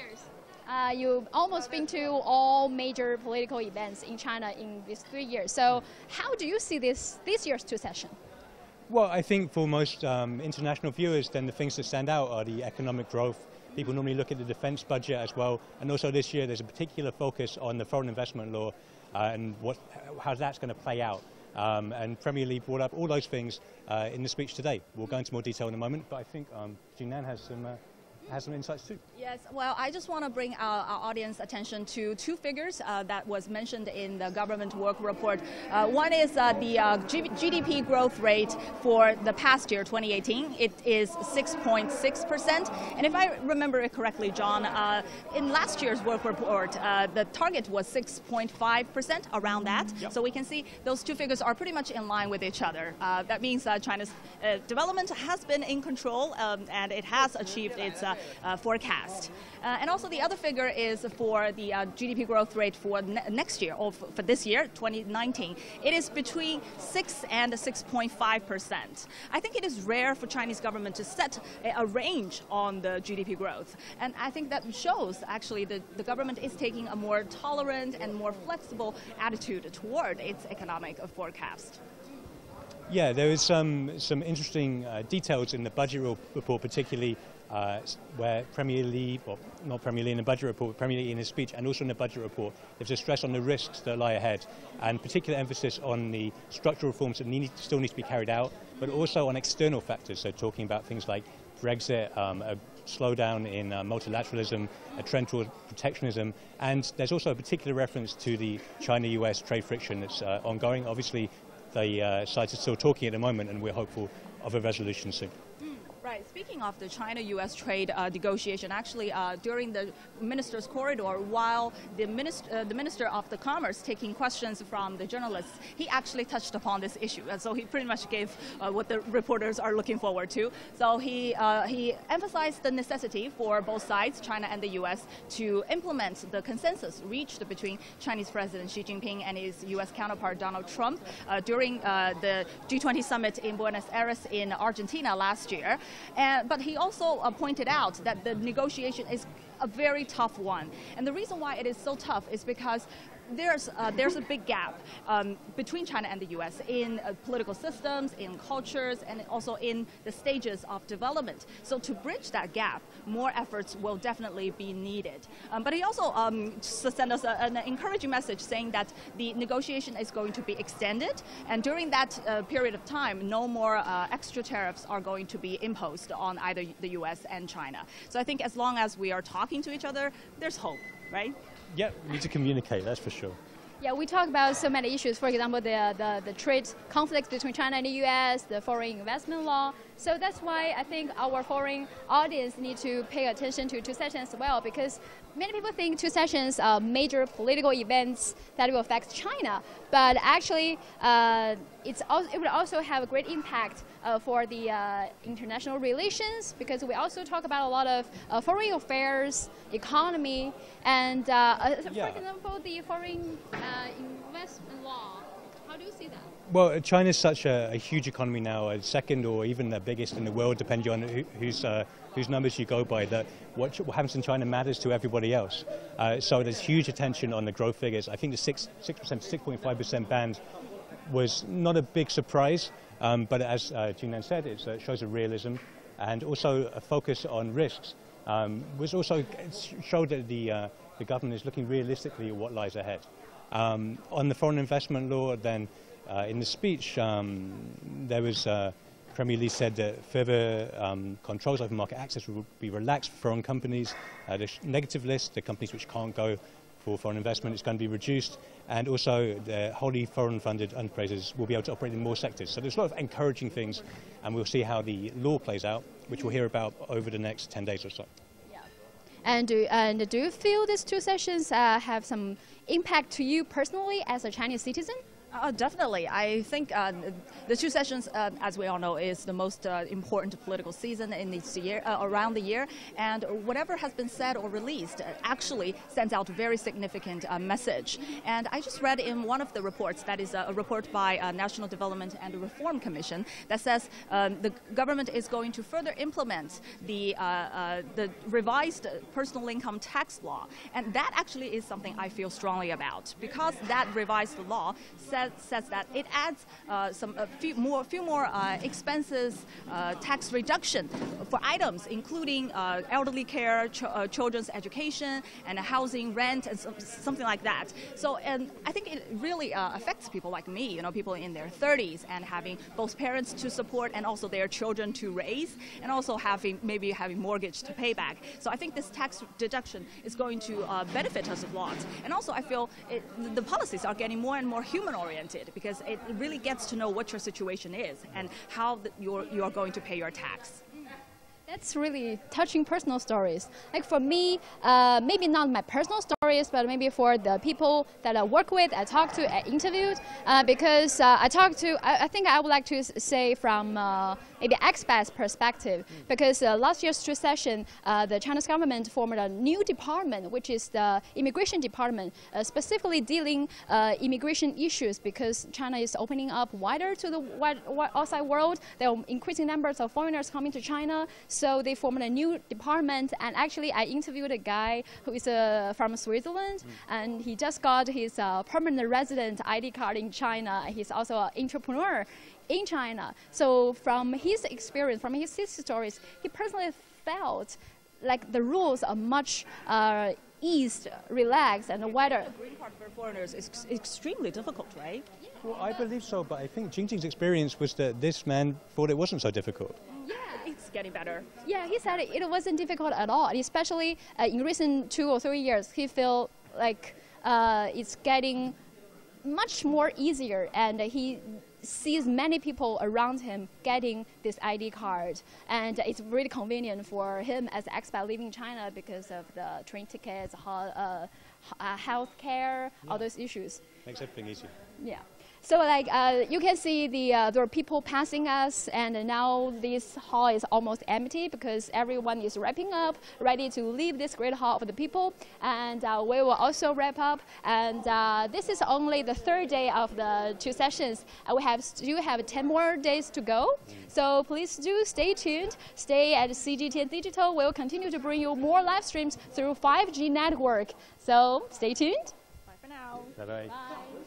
You've almost been to all major political events in China in these 3 years. So how do you see this year's 2 session? Well, I think for most international viewers, then the things that stand out are the economic growth. People normally look at the defense budget as well. And also this year, there's a particular focus on the foreign investment law and how that's going to play out. And Premier Li brought up all those things in the speech today. We'll go into more detail in a moment, but I think Jingnan has some insights too. Yes, well, I just want to bring our audience attention to 2 figures that was mentioned in the government work report. One is the GDP growth rate for the past year, 2018. It is 6.6%. And if I remember it correctly, John, in last year's work report, the target was 6.5%, around that. Yep. So we can see those 2 figures are pretty much in line with each other. That means China's development has been in control and it has achieved its forecast. And also the other figure is for the GDP growth rate for next year, or for this year, 2019. It is between 6 and 6.5%. I think it is rare for Chinese government to set a range on the GDP growth. And I think that shows actually that the government is taking a more tolerant and more flexible attitude toward its economic forecast. Yeah, there is some interesting details in the budget report, particularly where Premier Li, well, not Premier Li in the budget report, but Premier Li in his speech, and also in the budget report, there's a stress on the risks that lie ahead, and particular emphasis on the structural reforms that still need to be carried out, but also on external factors, so talking about things like Brexit, a slowdown in multilateralism, a trend toward protectionism, and there's also a particular reference to the China-US trade friction that's ongoing. Obviously, the sides are still talking at the moment, and we're hopeful of a resolution soon. Right. Speaking of the China-U.S. trade negotiation, actually during the Ministers Corridor, while the Minister of the Commerce taking questions from the journalists, he actually touched upon this issue. And so he pretty much gave what the reporters are looking forward to. So he emphasized the necessity for both sides, China and the U.S., to implement the consensus reached between Chinese President Xi Jinping and his U.S. counterpart Donald Trump during the G20 summit in Buenos Aires in Argentina last year. But he also pointed out that the negotiation is a very tough one. And the reason why it is so tough is because there's a big gap between China and the U.S. in political systems, in cultures, and also in the stages of development. So to bridge that gap, more efforts will definitely be needed. But he also sent us an encouraging message saying that the negotiation is going to be extended, and during that period of time, no more extra tariffs are going to be imposed on either the U.S. and China. So I think as long as we are talking to each other, there's hope, right? Yeah, we need to communicate, that's for sure. Yeah, we talk about so many issues. For example, the trade conflicts between China and the U.S., the foreign investment law. So that's why I think our foreign audience need to pay attention to two sessions as well, because many people think two sessions are major political events that will affect China, but actually it will also have a great impact for the international relations, because we also talk about a lot of foreign affairs, economy, and for example, the foreign investment law. How do you see that? Well, China's such a huge economy now, a second or even the biggest in the world, depending on whose numbers you go by, that what happens in China matters to everybody else. So there's huge attention on the growth figures. I think the 6.5% band was not a big surprise, but as Jingnan said, it shows a realism and also a focus on risks. Was also showed that the government is looking realistically at what lies ahead. On the foreign investment law, then in the speech, there was Premier Li said that further controls over market access will be relaxed for foreign companies. The negative list, the companies which can't go for foreign investment, is going to be reduced, and also the wholly foreign-funded enterprises will be able to operate in more sectors. So there's a lot of encouraging things, and we'll see how the law plays out, which we'll hear about over the next 10 days or so. And do you feel these two sessions have some impact to you personally as a Chinese citizen? Definitely. I think the two sessions, as we all know, is the most important political season in this year, around the year. And whatever has been said or released actually sends out a very significant message. And I just read in one of the reports, that is a report by National Development and Reform Commission, that says the government is going to further implement the revised personal income tax law. And that actually is something I feel strongly about, because that revised law says that it adds a few more expenses tax reduction for items including elderly care, children's education, and housing, rent, and something like that. So, and I think it really affects people like me, you know, people in their 30s and having both parents to support and also their children to raise, and also maybe having mortgage to pay back. So I think this tax deduction is going to benefit us a lot. And also I feel the policies are getting more and more human-oriented, because it really gets to know what your situation is and how you are going to pay your tax. That's really touching personal stories. Like for me, maybe not my personal stories, but maybe for the people that I work with, I talk to, I interviewed, because I think I would like to say from maybe expats perspective, because last year's two session, the Chinese government formed a new department, which is the immigration department, specifically dealing immigration issues, because China is opening up wider to the outside world. There are increasing numbers of foreigners coming to China. So they formed a new department, and actually I interviewed a guy who is from Switzerland, and he just got his permanent resident ID card in China. He's also an entrepreneur in China. So from his experience, from his stories, he personally felt like the rules are much eased, relaxed, and wider. The green card for foreigners is extremely difficult, right? Well, I believe so, but I think Jingjing's experience was that this man thought it wasn't so difficult. Yeah, it's getting better. Yeah, he said it wasn't difficult at all, especially in recent 2 or 3 years. He felt like it's getting much more easier, and he sees many people around him getting this ID card, and it's really convenient for him as an expat living in China because of the train tickets, health care, all those issues. Makes everything easy. Yeah. So like you can see there are people passing us, and now this hall is almost empty because everyone is wrapping up, ready to leave this great hall of the people. And we will also wrap up. And this is only the third day of the 2 sessions. We still have 10 more days to go. So please do stay tuned. Stay at CGTN Digital. We'll continue to bring you more live streams through 5G network. So stay tuned. Bye for now. Bye-bye. Bye.